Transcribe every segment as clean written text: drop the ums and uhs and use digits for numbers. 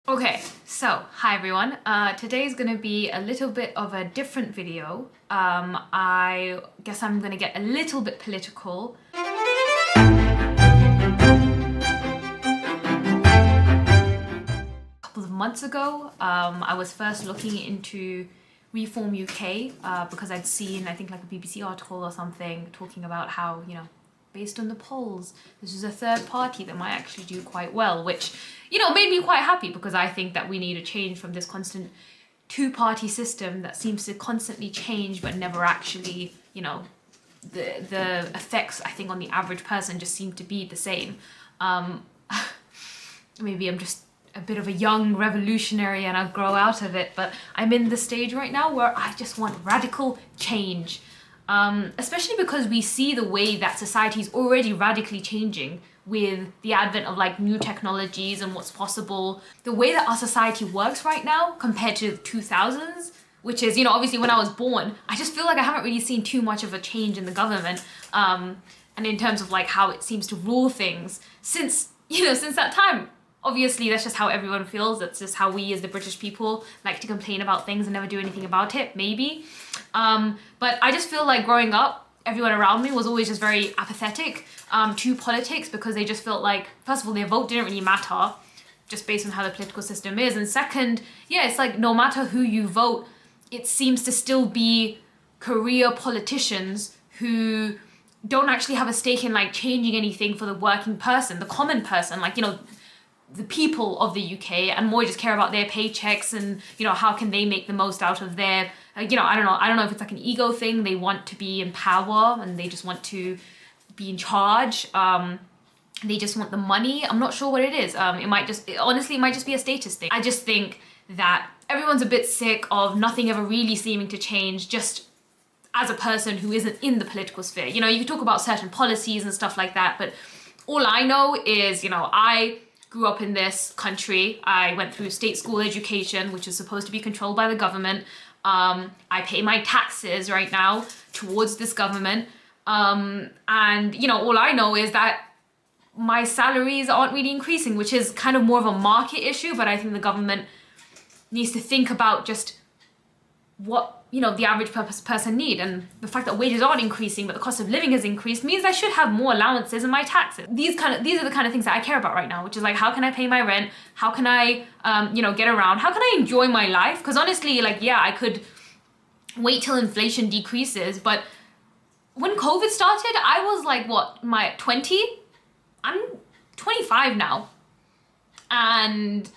Okay, so hi everyone. Today's gonna be a little bit of a different video. I guess I'm gonna get a little bit political. A couple of months ago, I was first looking into Reform UK because I'd seen, I think, like a BBC article or something talking about how, based on the polls, this is a third party that might actually do quite well, which, made me quite happy because I think that we need a change from this constant two-party system that seems to constantly change but never actually, the effects, I think, on the average person just seem to be the same. Maybe I'm just a bit of a young revolutionary and I'll grow out of it, but I'm in the stage right now where I just want radical change. Especially because we see the way that society is already radically changing with the advent of like new technologies and what's possible. The way that our society works right now compared to the 2000s, which is, obviously when I was born, I just feel like I haven't really seen too much of a change in the government. And in terms of like how it seems to rule things since that time. Obviously, that's just how everyone feels. That's just how we as the British people like to complain about things and never do anything about it, maybe. But I just feel like growing up, everyone around me was always just very apathetic to politics because they just felt like, first of all, their vote didn't really matter just based on how the political system is. And second, yeah, it's like no matter who you vote, it seems to still be career politicians who don't actually have a stake in like changing anything for the working person, the common person, like, the people of the UK, and more just care about their paychecks and how can they make the most out of their I don't know if it's like an ego thing. They want to be in power and they just want to be in charge. They just want the money. I'm not sure what it is. It might just be a status thing. I just think that everyone's a bit sick of nothing ever really seeming to change, just as a person who isn't in the political sphere. You can talk about certain policies and stuff like that, but all I know is, I grew up in this country. I went through state school education, which is supposed to be controlled by the government. I pay my taxes right now towards this government. And, all I know is that my salaries aren't really increasing, which is kind of more of a market issue, but I think the government needs to think about just what the average person need, and the fact that wages aren't increasing but the cost of living has increased means I should have more allowances in my taxes. These are the kind of things that I care about right now, which is like, how can I pay my rent, how can I get around, how can I enjoy my life? Because honestly, like, yeah, I could wait till inflation decreases, but when COVID started, I was like, what, 20? I'm 25 now, and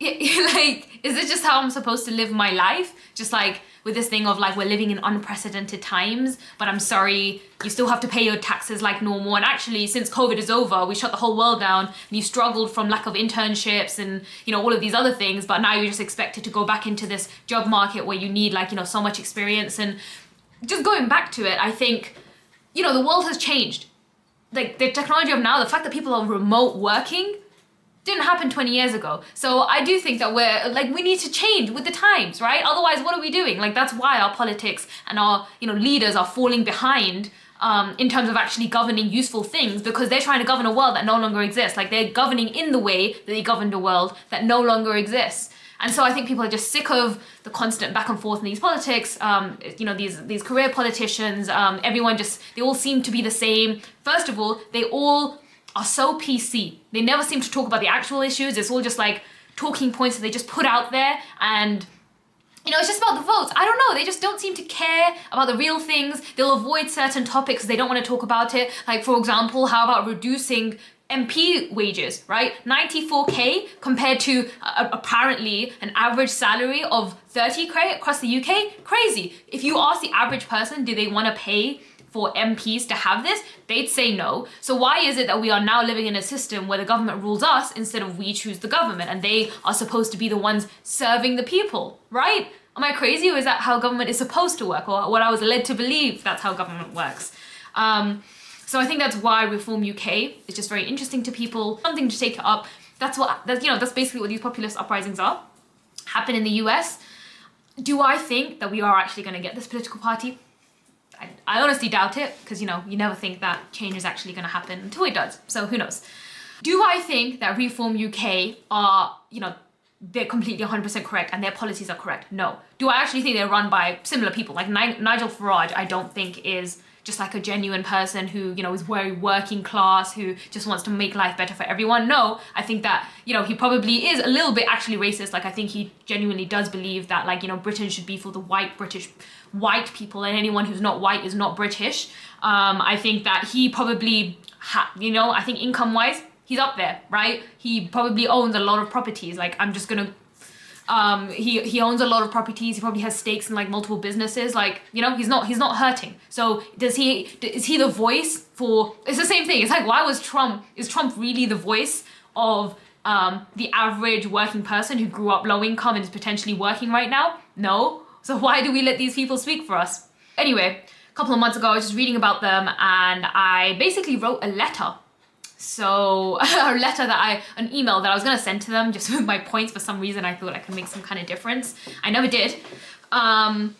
like, is this just how I'm supposed to live my life? Just like with this thing of like, we're living in unprecedented times, but I'm sorry, you still have to pay your taxes like normal. And actually, since COVID is over, we shut the whole world down and you struggled from lack of internships and, all of these other things. But now you're just expected to go back into this job market where you need like, so much experience. And just going back to it, I think, the world has changed. Like the technology of now, the fact that people are remote working didn't happen 20 years ago. So I do think that we need to change with the times, right? Otherwise, what are we doing? Like, that's why our politics and our, leaders are falling behind in terms of actually governing useful things, because they're trying to govern a world that no longer exists. Like, they're governing in the way that they governed a world that no longer exists. And so I think people are just sick of the constant back and forth in these politics, these career politicians, everyone they all seem to be the same. First of all, they all are so PC. They never seem to talk about the actual issues. It's all just like talking points that they just put out there, and it's just about the votes. I don't know, they just don't seem to care about the real things. They'll avoid certain topics, they don't want to talk about it. Like, for example, how about reducing MP wages, right? 94k compared to apparently an average salary of 30k across the UK? Crazy. If you ask the average person, do they want to pay for MPs to have this, they'd say no. So why is it that we are now living in a system where the government rules us instead of we choose the government, and they are supposed to be the ones serving the people, right? Am I crazy, or is that how government is supposed to work, or what I was led to believe that's how government works? So I think that's why Reform UK is just very interesting to people, something to take it up. That's basically what these populist uprisings are. Happen in the US. Do I think that we are actually going to get this political party? I honestly doubt it, because, you never think that change is actually going to happen until it does. So who knows? Do I think that Reform UK are, they're completely 100% correct and their policies are correct? No. Do I actually think they're run by similar people? Like Nigel Farage, I don't think is just like a genuine person who, you know, is very working class, who just wants to make life better for everyone. No, I think that, you know, he probably is a little bit actually racist. Like, I think he genuinely does believe that, like, you know, Britain should be for the white people, and anyone who's not white is not British. I think that he probably, you know, I think income-wise, he's up there, right? He probably owns a lot of properties. Like, I'm just gonna, he owns a lot of properties. He probably has stakes in like multiple businesses. Like, you know, he's not hurting. So is he the voice for, it's the same thing. It's like, is Trump really the voice of the average working person who grew up low income and is potentially working right now? No. So why do we let these people speak for us? Anyway, a couple of months ago, I was just reading about them and I basically wrote a letter. So an email that I was gonna send to them just with my points. For some reason, I thought I could make some kind of difference. I never did. And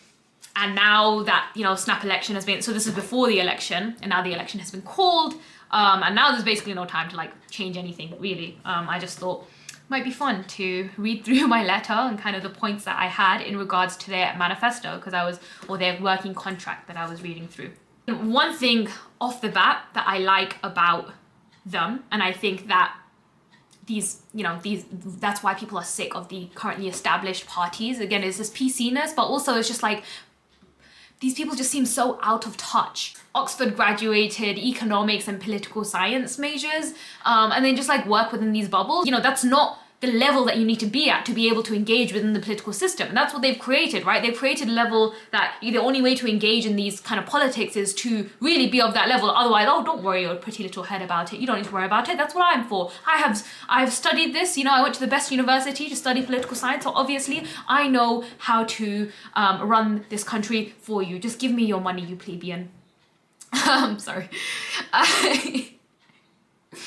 now that, you know, snap election has been, so this is before the election, and now the election has been called. And now there's basically no time to like change anything really. I just thought it might be fun to read through my letter and kind of the points that I had in regards to their manifesto, or their working contract that I was reading through. One thing off the bat that I like about them, and I think that that's why people are sick of the currently established parties. Again, it's this PC-ness, but also it's just like, these people just seem so out of touch. Oxford graduated economics and political science majors, and then just like work within these bubbles. You know, that's not the level that you need to be at to be able to engage within the political system. And that's what they've created, right? They've created a level that the only way to engage in these kind of politics is to really be of that level. Otherwise, oh, don't worry your pretty little head about it. You don't need to worry about it. That's what I'm for. I've studied this, you know, I went to the best university to study political science. So obviously I know how to run this country for you. Just give me your money, you plebeian. Sorry.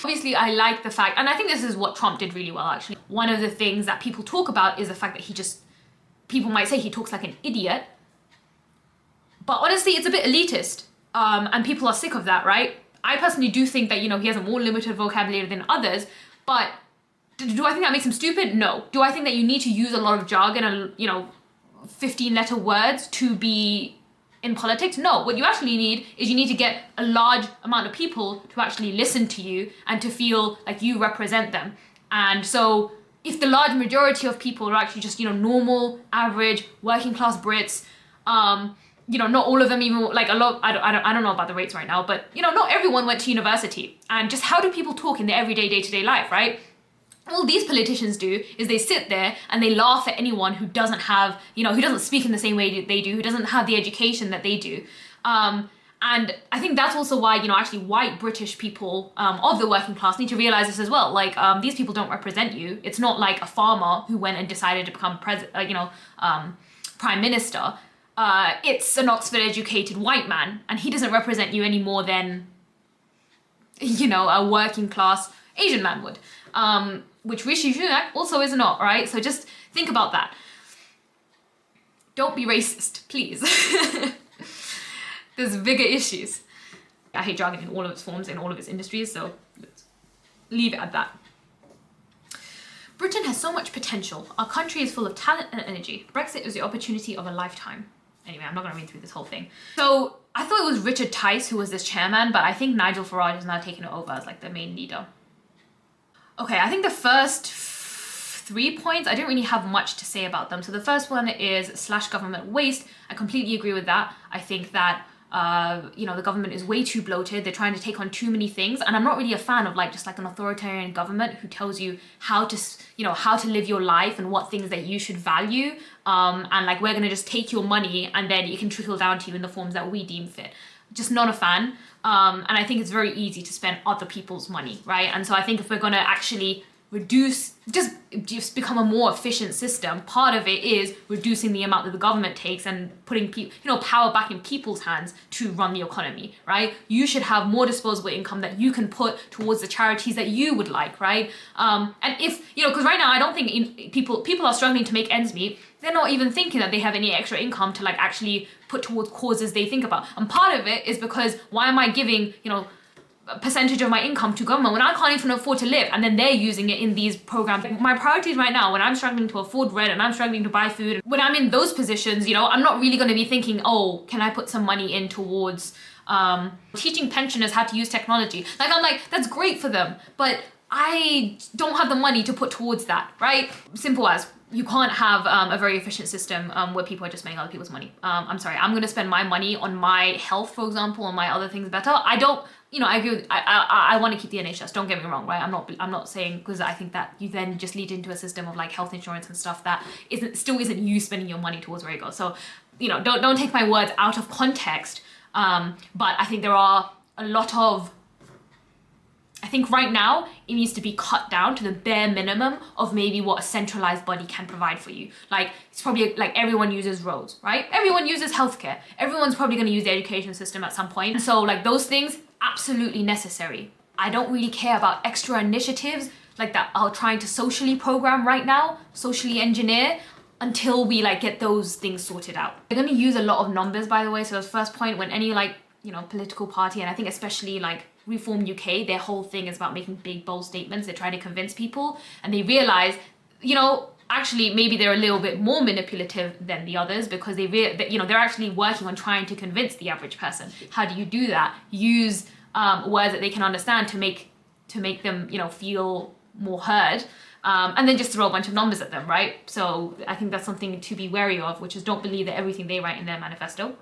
Obviously, I like the fact, and I think this is what Trump did really well, actually. One of the things that people talk about is the fact that people might say he talks like an idiot, but honestly, it's a bit elitist, and people are sick of that, right? I personally do think that, you know, he has a more limited vocabulary than others, but do I think that makes him stupid? No. Do I think that you need to use a lot of jargon and, you know, 15-letter words to be in politics? No. What you actually need is you need to get a large amount of people to actually listen to you and to feel like you represent them. And so if the large majority of people are actually just, you know, normal, average, working class Brits, you know, not all of them even, like a lot, I don't know about the rates right now, but, you know, not everyone went to university. And just how do people talk in their everyday day-to-day life, right? All these politicians do is they sit there and they laugh at anyone who doesn't have, you know, who doesn't speak in the same way they do, who doesn't have the education that they do. And I think that's also why, you know, actually white British people of the working class need to realize this as well. Like, these people don't represent you. It's not like a farmer who went and decided to become prime minister. It's an Oxford educated white man, and he doesn't represent you any more than, you know, a working class Asian man would. Which Rishi Sunak also is not, right? So just think about that. Don't be racist, please. There's bigger issues. I hate jargon in all of its forms, in all of its industries, so let's leave it at that. Britain has so much potential. Our country is full of talent and energy. Brexit is the opportunity of a lifetime. Anyway, I'm not gonna read through this whole thing. So I thought it was Richard Tice who was this chairman, but I think Nigel Farage has now taken it over as like the main leader. Okay, I think the first 3 points, I didn't really have much to say about them. So the first one is slash government waste. I completely agree with that. I think that, you know, the government is way too bloated. They're trying to take on too many things. And I'm not really a fan of like just like an authoritarian government who tells you how to, you know, how to live your life and what things that you should value. And like, we're gonna just take your money and then it can trickle down to you in the forms that we deem fit. Just not a fan. And I think it's very easy to spend other people's money, right? And so I think if we're gonna actually reduce, just become a more efficient system, part of it is reducing the amount that the government takes and putting power back in people's hands to run the economy, right? You should have more disposable income that you can put towards the charities that you would like, right? And if, you know, because right now I don't think people are struggling to make ends meet. They're not even thinking that they have any extra income to like actually put towards causes they think about. And part of it is because why am I giving, you know, percentage of my income to government when I can't even afford to live, and then they're using it in these programs. My priorities right now, when I'm struggling to afford rent and I'm struggling to buy food, when I'm in those positions, you know, I'm not really going to be thinking, oh, can I put some money in towards teaching pensioners how to use technology. Like, I'm like, that's great for them, but I don't have the money to put towards that, right? Simple as, you can't have a very efficient system where people are just making other people's money. I'm sorry, I'm gonna spend my money on my health, for example, on my other things better. I don't, you know, I agree with, I want to keep the NHS, don't get me wrong, right? I'm not saying, because I think that you then just lead into a system of like health insurance and stuff that still isn't you spending your money towards where you go. So, you know, don't take my words out of context. But I think there are a lot of, I think right now it needs to be cut down to the bare minimum of maybe what a centralized body can provide for you. Like, it's probably like everyone uses roads, right? Everyone uses healthcare. Everyone's probably going to use the education system at some point. So like those things, absolutely necessary. I don't really care about extra initiatives like that are trying to socially program right now, socially engineer, until we like get those things sorted out. They're going to use a lot of numbers, by the way. So the first point, when any like, you know, political party, and I think especially like Reform UK, their whole thing is about making big, bold statements. They're trying to convince people, and they realize, you know, actually maybe they're a little bit more manipulative than the others, because you know, they're actually working on trying to convince the average person. How do you do that? Use words that they can understand to make them, you know, feel more heard. And then just throw a bunch of numbers at them, right? So I think that's something to be wary of, which is don't believe that everything they write in their manifesto.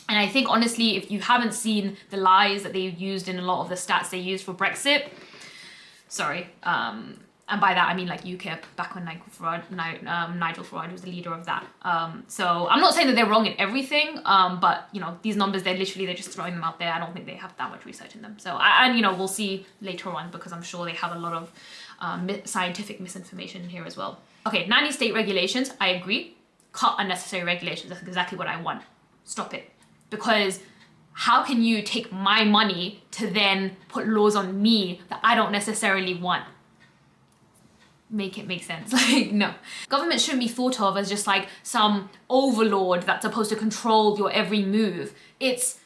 And I think, honestly, if you haven't seen the lies that they've used in a lot of the stats they used for Brexit, sorry, and by that I mean like UKIP, back when Nigel Farage was the leader of that. So I'm not saying that they're wrong in everything, but you know, these numbers, they're just throwing them out there. I don't think they have that much research in them. So, and you know, we'll see later on, because I'm sure they have a lot of scientific misinformation here as well. Okay, 90 state regulations, I agree. Cut unnecessary regulations, that's exactly what I want. Stop it. Because how can you take my money to then put laws on me that I don't necessarily want? Make it make sense. Like, no. Government shouldn't be thought of as just like some overlord that's supposed to control your every move. It's,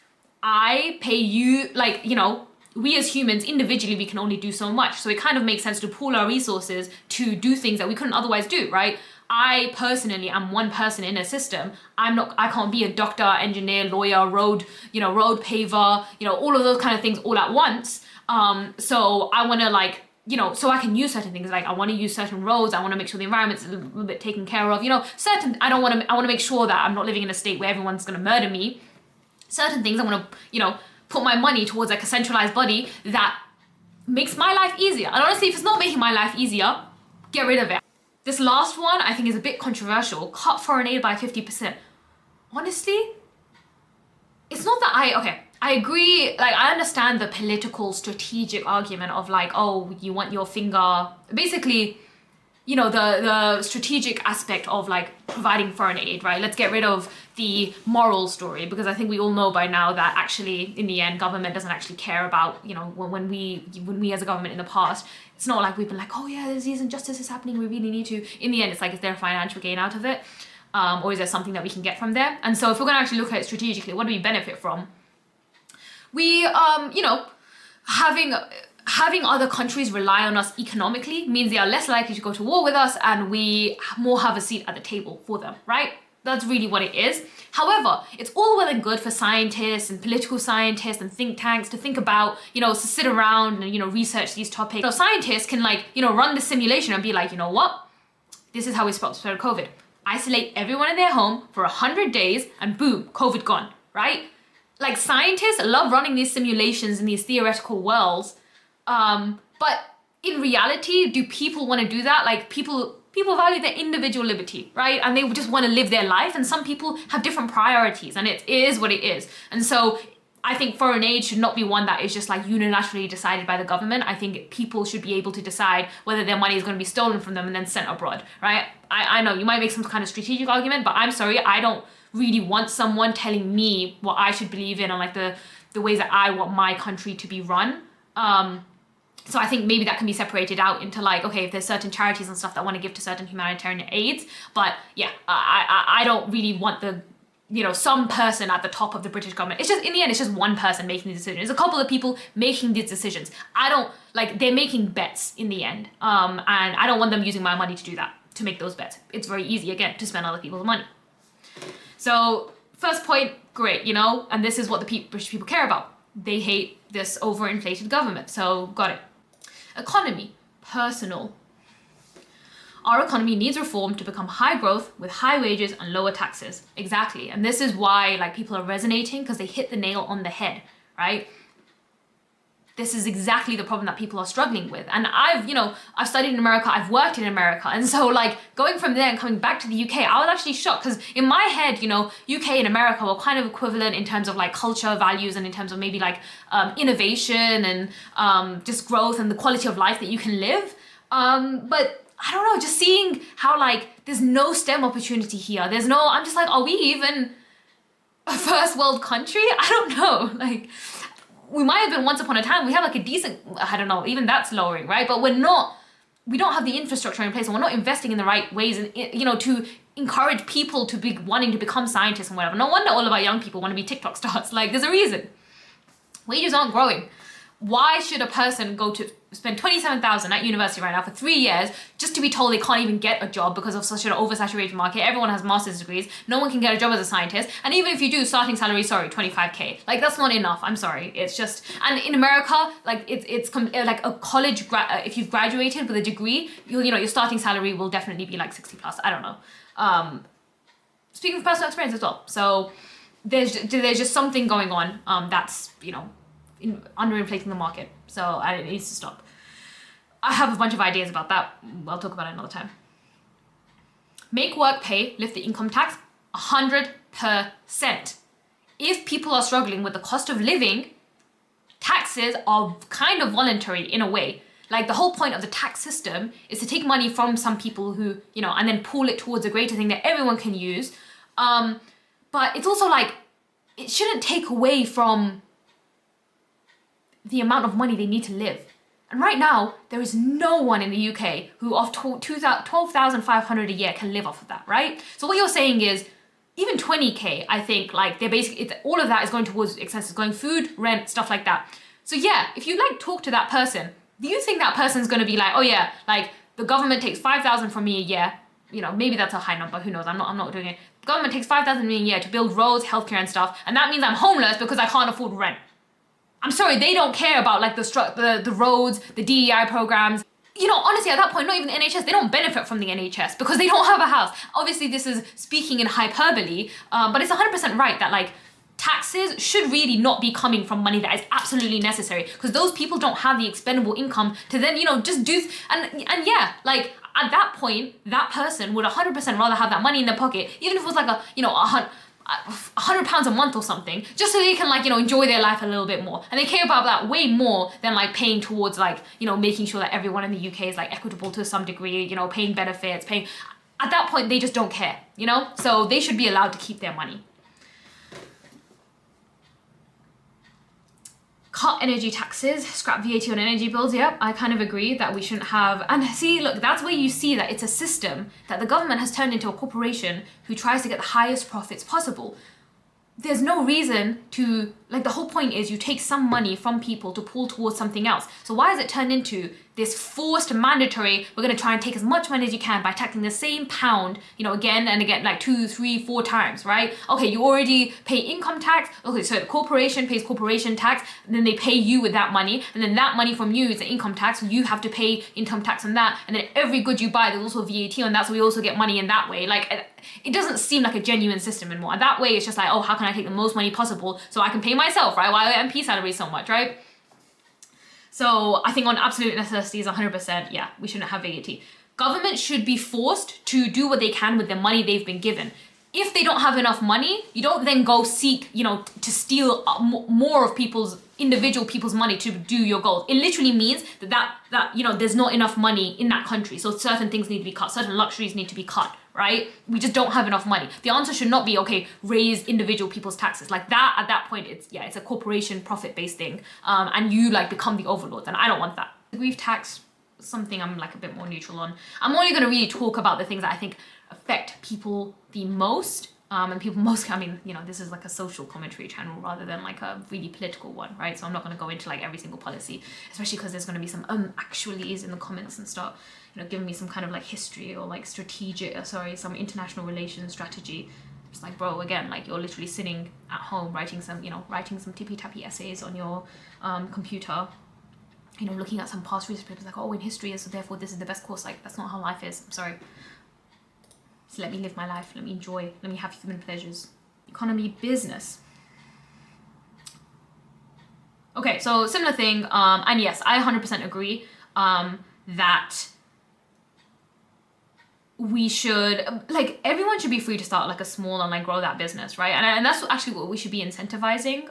I pay you, like, you know, we as humans, individually, we can only do so much. So it kind of makes sense to pool our resources to do things that we couldn't otherwise do, right? I personally am one person in a system. I can't be a doctor, engineer, lawyer, road paver, you know, all of those kind of things all at once. So I want to, like, you know, so I can use certain things. Like, I want to use certain roads. I want to make sure the environment's a little bit taken care of. You know, I want to make sure that I'm not living in a state where everyone's going to murder me. Certain things I want to, you know, put my money towards like a centralized body that makes my life easier. And honestly, if it's not making my life easier, get rid of it. This last one I think is a bit controversial. Cut foreign aid by 50%. Honestly, it's not that I agree, like, I understand the political strategic argument of like, oh, you want your finger, basically, you know, the strategic aspect of like providing foreign aid, right? Let's get rid of the moral story, because I think we all know by now that actually in the end government doesn't actually care about, you know, when we as a government in the past, it's not like we've been like, oh yeah, there's these injustices happening, we really need to. In the end, it's like, is there a financial gain out of it? Or is there something that we can get from there? And so if we're gonna actually look at it strategically, what do we benefit from? We, you know, having other countries rely on us economically means they are less likely to go to war with us, and we more have a seat at the table for them, right? That's really what it is. However, it's all well and good for scientists and political scientists and think tanks to think about, you know, to sit around and, you know, research these topics. So scientists can, like, you know, run the simulation and be like, you know what? This is how we stop the spread of COVID. Isolate everyone in their home for 100 days and boom, COVID gone, right? Like, scientists love running these simulations in these theoretical worlds. But in reality, do people want to do that? Like, people value their individual liberty, right? And they just want to live their life. And some people have different priorities, and it is what it is. And so I think foreign aid should not be one that is just like unilaterally decided by the government. I think people should be able to decide whether their money is going to be stolen from them and then sent abroad, right? I know you might make some kind of strategic argument, but I'm sorry, I don't really want someone telling me what I should believe in, or like the ways that I want my country to be run. So I think maybe that can be separated out into like, okay, if there's certain charities and stuff that want to give to certain humanitarian aids, but yeah, I don't really want the some person at the top of the British government. It's just, in the end, it's just one person making the decision. It's a couple of people making these decisions. They're making bets in the end. And I don't want them using my money to do that, to make those bets. It's very easy, again, to spend other people's money. So first point, great, and this is what the British people care about. They hate this overinflated government. So got it. Economy, personal. Our economy needs reform to become high growth with high wages and lower taxes. Exactly. And this is why people are resonating, because they hit the nail on the head, right? This is exactly the problem that people are struggling with. And I've studied in America, I've worked in America. And so going from there and coming back to the UK, I was actually shocked, because in my head, UK and America were kind of equivalent in terms of culture, values, and in terms of maybe innovation and just growth and the quality of life that you can live. But I don't know, just seeing how there's no STEM opportunity here. I'm just are we even a first world country? I don't know. We might have been once upon a time. We have a decent, I don't know, even that's lowering, right? But we don't have the infrastructure in place, and we're not investing in the right ways and, to encourage people to be wanting to become scientists and whatever. No wonder all of our young people want to be TikTok stars. There's a reason. Wages aren't growing. Why should a person go to spend $27,000 at university right now for 3 years just to be told they can't even get a job because of such an oversaturated market? Everyone has master's degrees. No one can get a job as a scientist. And even if you do, starting salary, sorry, $25K. That's not enough. I'm sorry. It's just, and in America, it's a college, if you've graduated with a degree, your starting salary will definitely be 60 plus. I don't know. Speaking of personal experience as well. So there's just something going on that's, underinflating the market. So it needs to stop. I have a bunch of ideas about that. I'll talk about it another time. Make work pay, lift the income tax, 100%. If people are struggling with the cost of living, taxes are kind of voluntary in a way. The whole point of the tax system is to take money from some people who, and then pool it towards a greater thing that everyone can use. But it's also it shouldn't take away from the amount of money they need to live. And right now, there is no one in the UK who off $12,500 a year can live off of that, right? So what you're saying is, even 20K, I think, they're basically, all of that is going towards expenses, going food, rent, stuff like that. So yeah, if you talk to that person, do you think that person's gonna be oh yeah, the government takes 5,000 from me a year, maybe that's a high number, who knows, I'm not doing it. The government takes 5,000 from me a year to build roads, healthcare and stuff, and that means I'm homeless because I can't afford rent. I'm sorry, they don't care about the roads, the DEI programs. Honestly, at that point, not even the NHS, they don't benefit from the NHS because they don't have a house. Obviously, this is speaking in hyperbole, but it's 100% right that taxes should really not be coming from money that is absolutely necessary, because those people don't have the expendable income to then, just do, and yeah, at that point, that person would 100% rather have that money in their pocket, even if it was £100 a month or something, just so they can enjoy their life a little bit more, and they care about that way more than paying towards making sure that everyone in the UK is equitable to some degree, paying benefits, paying. At that point, they just don't care, so they should be allowed to keep their money. Cut energy taxes, scrap VAT on energy bills. Yep, I kind of agree that we shouldn't have. And see, look, that's where you see that it's a system that the government has turned into a corporation who tries to get the highest profits possible. There's no reason to, the whole point is you take some money from people to pool towards something else. So why has it turned into this forced mandatory, we're going to try and take as much money as you can by taxing the same pound, again and again, 2, 3, 4 times, right? Okay, you already pay income tax. Okay, so the corporation pays corporation tax, and then they pay you with that money, and then that money from you is the income tax, so you have to pay income tax on that, and then every good you buy, there's also VAT on that, so we also get money in that way. It doesn't seem like a genuine system anymore. And that way, it's just oh, how can I take the most money possible so I can pay myself, right? Why are MP salaries so much, right? So I think on absolute necessities, 100%, yeah, we shouldn't have VAT. Government should be forced to do what they can with the money they've been given. If they don't have enough money, you don't then go seek, to steal more of individual people's money to do your goals. It literally means that there's not enough money in that country. So certain things need to be cut, certain luxuries need to be cut, right? We just don't have enough money. The answer should not be, okay, raise individual people's taxes. At that point, it's a corporation profit-based thing. And you become the overlords, and I don't want that. The grief tax, something I'm a bit more neutral on. I'm only gonna really talk about the things that I think affect people the most. And people most, I mean, this is like a social commentary channel rather than like a really political one, right? So I'm not going to go into like every single policy, especially because there's going to be some actuallys in the comments and start, giving me some kind of like history or like some international relations strategy. It's like, bro, again, like you're literally sitting at home writing some tippy-tappy essays on your computer, looking at some past research papers like, oh, in history is, so therefore this is the best course. Like, that's not how life is. I'm sorry. So let me live my life. Let me enjoy. Let me have human pleasures. Economy, business. Okay, so similar thing. And yes, I 100% agree that we should, like, everyone should be free to start like a small and like grow that business, right? And that's actually what we should be incentivizing.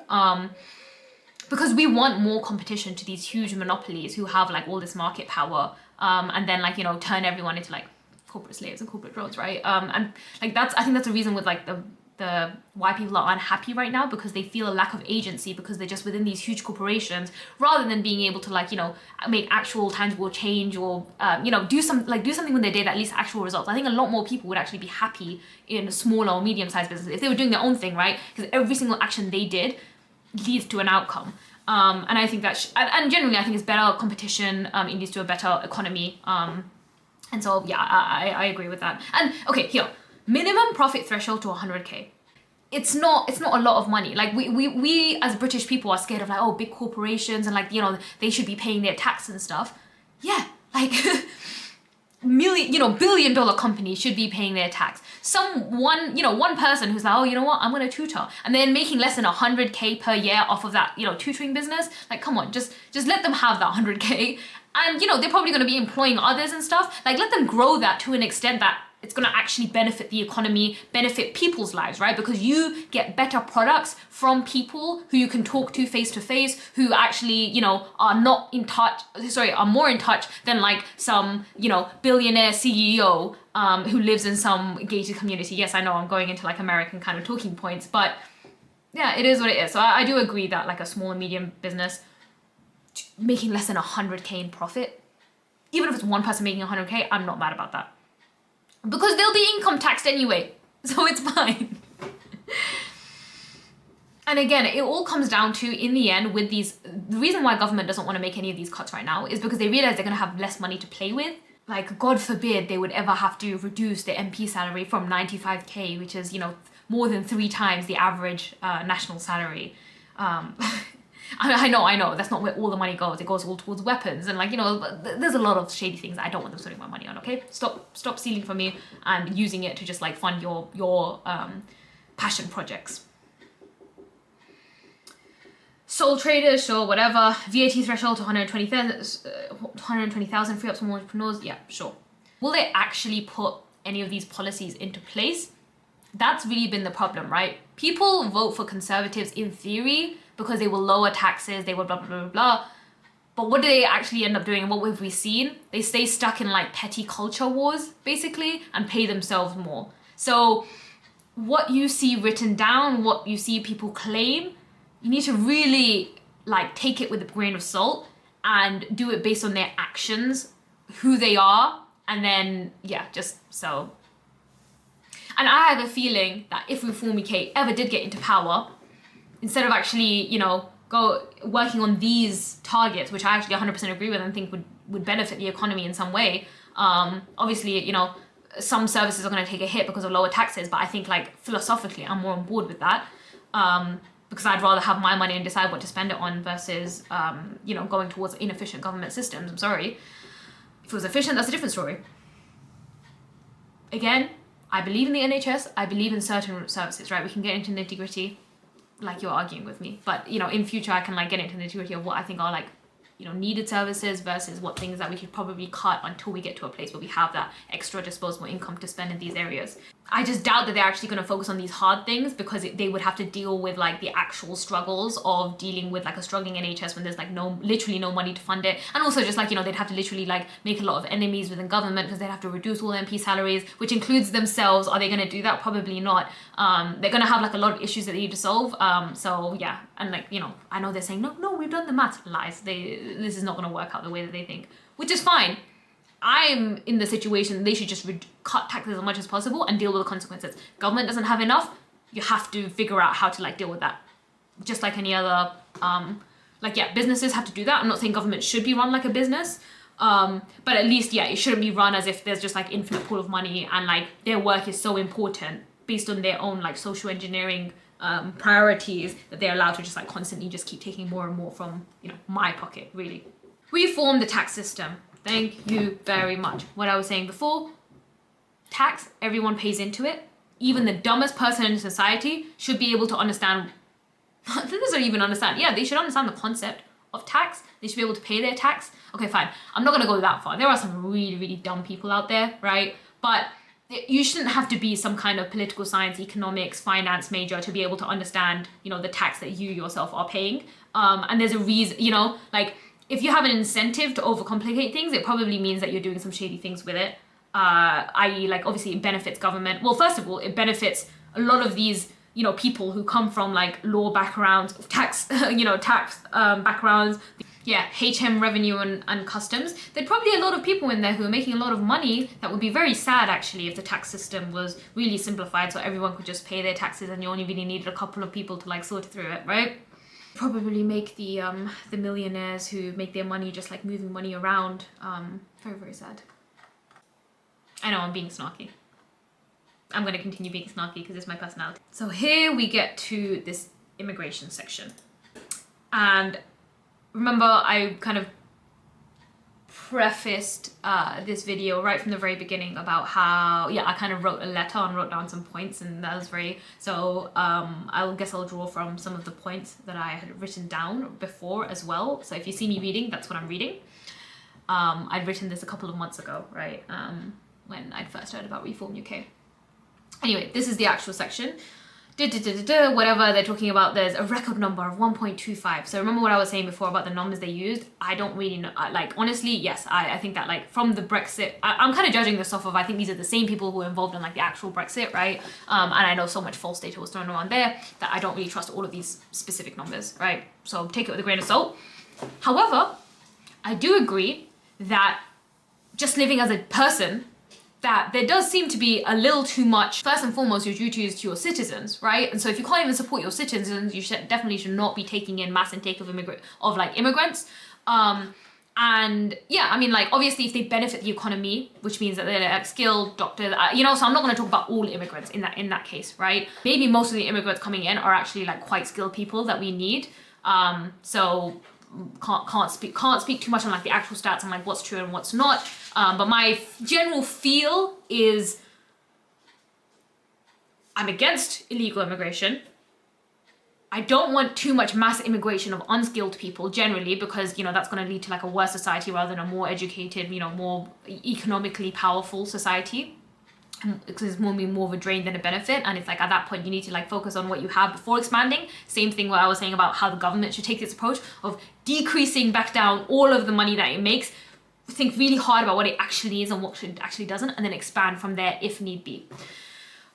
Because we want more competition to these huge monopolies who have like all this market power, and then like, turn everyone into like corporate slaves and corporate drones, right? And like I think that's a reason with like the why people are unhappy right now, because they feel a lack of agency because they're just within these huge corporations, rather than being able to like, make actual tangible change or do something with their day that leads to actual results. I think a lot more people would actually be happy in smaller or medium-sized businesses if they were doing their own thing, right? Because every single action they did leads to an outcome. And I think that and generally I think it's better competition. It leads to a better economy. And so, yeah, I agree with that. And okay, here, minimum profit threshold to 100K. It's not a lot of money. Like we as British people are scared of like, oh, big corporations and like, they should be paying their tax and stuff. Yeah, like billion-dollar companies should be paying their tax. One person who's like, oh, you know what, I'm gonna tutor, and then making less than 100K per year off of that, tutoring business. Like, come on, just let them have that 100K. And, they're probably going to be employing others and stuff. Like, let them grow that to an extent that it's going to actually benefit the economy, benefit people's lives, right? Because you get better products from people who you can talk to face, who actually, are more in touch than like some, billionaire CEO who lives in some gated community. Yes, I know I'm going into like American kind of talking points, but yeah, it is what it is. So I do agree that like a small and medium business making less than 100K in profit, even if it's one person making 100K, I'm not mad about that. Because they'll be income taxed anyway, so it's fine. And again, it all comes down to, in the end, with the reason why government doesn't want to make any of these cuts right now is because they realize they're going to have less money to play with. Like, God forbid they would ever have to reduce the MP salary from 95K, which is, more than 3 times the average national salary. I know, that's not where all the money goes. It goes all towards weapons and like, there's a lot of shady things I don't want them spending my money on, okay? Stop stealing from me and using it to just like fund your passion projects. Sole traders, sure, whatever. VAT threshold to 120,000 free up small entrepreneurs, yeah, sure. Will they actually put any of these policies into place? That's really been the problem, right? People vote for conservatives in theory because they will lower taxes, they will blah, blah, blah, blah. But what do they actually end up doing? And what have we seen? They stay stuck in like petty culture wars, basically, and pay themselves more. So what you see written down, what you see people claim, you need to really like take it with a grain of salt and do it based on their actions, who they are, and then, yeah, just so. And I have a feeling that if Reform UK ever did get into power, instead of actually, go working on these targets, which I actually 100% agree with and think would benefit the economy in some way. Obviously, some services are going to take a hit because of lower taxes, but I think like philosophically, I'm more on board with that. Because I'd rather have my money and decide what to spend it on versus, going towards inefficient government systems. I'm sorry. If it was efficient, that's a different story. Again, I believe in the NHS. I believe in certain services, right? We can get into nitty-gritty, like you're arguing with me. But, in future, I can like get into the nitty-gritty of what I think are like, needed services versus what things that we should probably cut until we get to a place where we have that extra disposable income to spend in these areas. I just doubt that they're actually going to focus on these hard things because they would have to deal with like the actual struggles of dealing with like a struggling NHS when there's like literally no money to fund it. And also just like, they'd have to literally like make a lot of enemies within government because they'd have to reduce all MP salaries, which includes themselves. Are they going to do that? Probably not. They're going to have like a lot of issues that they need to solve. So yeah. And like, I know they're saying, no, we've done the math. Lies. This is not going to work out the way that they think, which is fine. I'm in the situation, they should just cut taxes as much as possible and deal with the consequences. Government doesn't have enough, you have to figure out how to like deal with that. Just like any other, businesses have to do that. I'm not saying government should be run like a business, but at least, yeah, it shouldn't be run as if there's just like infinite pool of money and like their work is so important based on their own like social engineering priorities that they're allowed to just like constantly just keep taking more and more from, you know, my pocket, really. Reform the tax system. Thank you very much. What I was saying before, tax, everyone pays into it. Even the dumbest person in society should be able to understand, not even understand, yeah, they should understand the concept of tax. They should be able to pay their tax. Okay, fine. I'm not gonna go that far. There are some really, really dumb people out there, right? But you shouldn't have to be some kind of political science, economics, finance major to be able to understand, you know, the tax that you yourself are paying. And there's a reason, you know, like, if you have an incentive to overcomplicate things, it probably means that you're doing some shady things with it. I.e., like, obviously it benefits government. Well, first of all, it benefits a lot of these, you know, people who come from like law backgrounds, tax backgrounds. Yeah, HM revenue and customs. There'd probably a lot of people in there who are making a lot of money. That would be very sad actually if the tax system was really simplified so everyone could just pay their taxes and you only really needed a couple of people to like sort through it, right? Probably make the millionaires who make their money just like moving money around very, very sad. I know I'm being snarky. I'm going to continue being snarky because it's my personality. So here we get to this immigration section. And remember, I kind of prefaced this video right from the very beginning about how, yeah, I kind of wrote a letter and wrote down some points, and that was very, so I guess I'll draw from some of the points that I had written down before as well. So if you see me reading, that's what I'm reading. I'd written this a couple of months ago, right, when I'd first heard about Reform UK. Anyway, this is the actual section. Whatever they're talking about, there's a record number of 1.25. So remember what I was saying before about the numbers they used? I don't really know, like, honestly, yes, I think that like from the Brexit, I'm kind of judging this off of, I think these are the same people who were involved in like the actual Brexit, right? And I know so much false data was thrown around there that I don't really trust all of these specific numbers, right? So take it with a grain of salt. However, I do agree that just living as a person, that there does seem to be a little too much, first and foremost, your duty is to your citizens, right? And so if you can't even support your citizens, you definitely should not be taking in mass intake of immigrants. And yeah, I mean, like, obviously if they benefit the economy, which means that they're like skilled doctors, you know, so I'm not gonna talk about all immigrants in that case, right? Maybe most of the immigrants coming in are actually like quite skilled people that we need. So can't speak too much on like the actual stats and like what's true and what's not. But my general feel is I'm against illegal immigration. I don't want too much mass immigration of unskilled people generally, because, you know, that's going to lead to like a worse society rather than a more educated, you know, more economically powerful society. Because it's more of a drain than a benefit, and it's like at that point you need to like focus on what you have before expanding. Same thing what I was saying about how the government should take this approach of decreasing back down all of the money that it makes, think really hard about what it actually is and what it actually doesn't, and then expand from there if need be.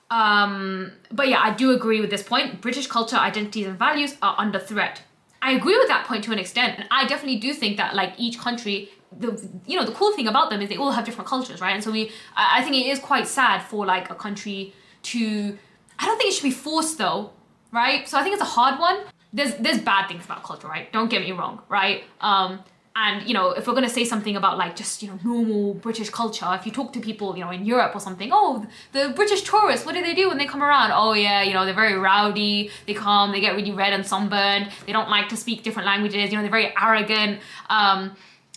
But yeah, I do agree with this point. British culture, identities and values are under threat. I agree with that point to an extent, and I definitely do think that like each country, the cool thing about them is they all have different cultures, right? And so I think it is quite sad for like a country to, I don't think it should be forced though, right? So I think it's a hard one. There's bad things about culture, right? Don't get me wrong, right? And, you know, if we're going to say something about like just, you know, normal British culture, if you talk to people, you know, in Europe or something, oh, the British tourists, what do they do when they come around? Oh yeah, you know, they're very rowdy, they come, they get really red and sunburned, they don't like to speak different languages, you know, they're very arrogant.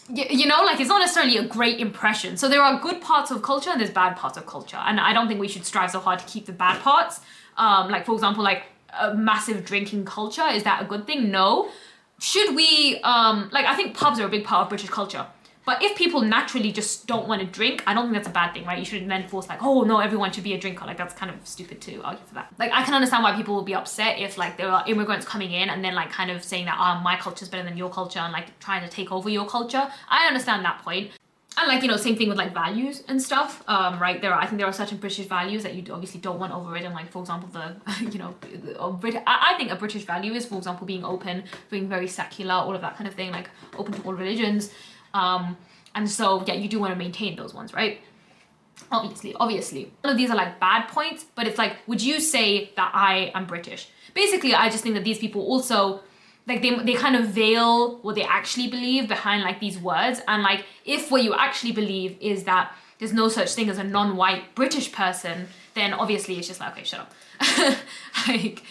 You know, like, it's not necessarily a great impression. So there are good parts of culture and there's bad parts of culture. And I don't think we should strive so hard to keep the bad parts. Like, for example, like a massive drinking culture, is that a good thing? No. Should we, like, I think pubs are a big part of British culture. But if people naturally just don't want to drink, I don't think that's a bad thing, right? You shouldn't then force like, oh no, everyone should be a drinker. Like, that's kind of stupid to argue for that. Like, I can understand why people will be upset if like there are immigrants coming in and then like kind of saying that, my culture is better than your culture and like trying to take over your culture. I understand that point. And like, you know, same thing with like values and stuff, right? I think there are certain British values that you obviously don't want overridden. Like, for example, I think a British value is, for example, being open, being very secular, all of that kind of thing, like open to all religions. And so, yeah, you do want to maintain those ones, right? Obviously. None of these are like bad points, but it's like, would you say that I am British? Basically, I just think that these people also, like they kind of veil what they actually believe behind like these words. And like, if what you actually believe is that there's no such thing as a non-white British person, then obviously it's just like, okay, shut up. Like,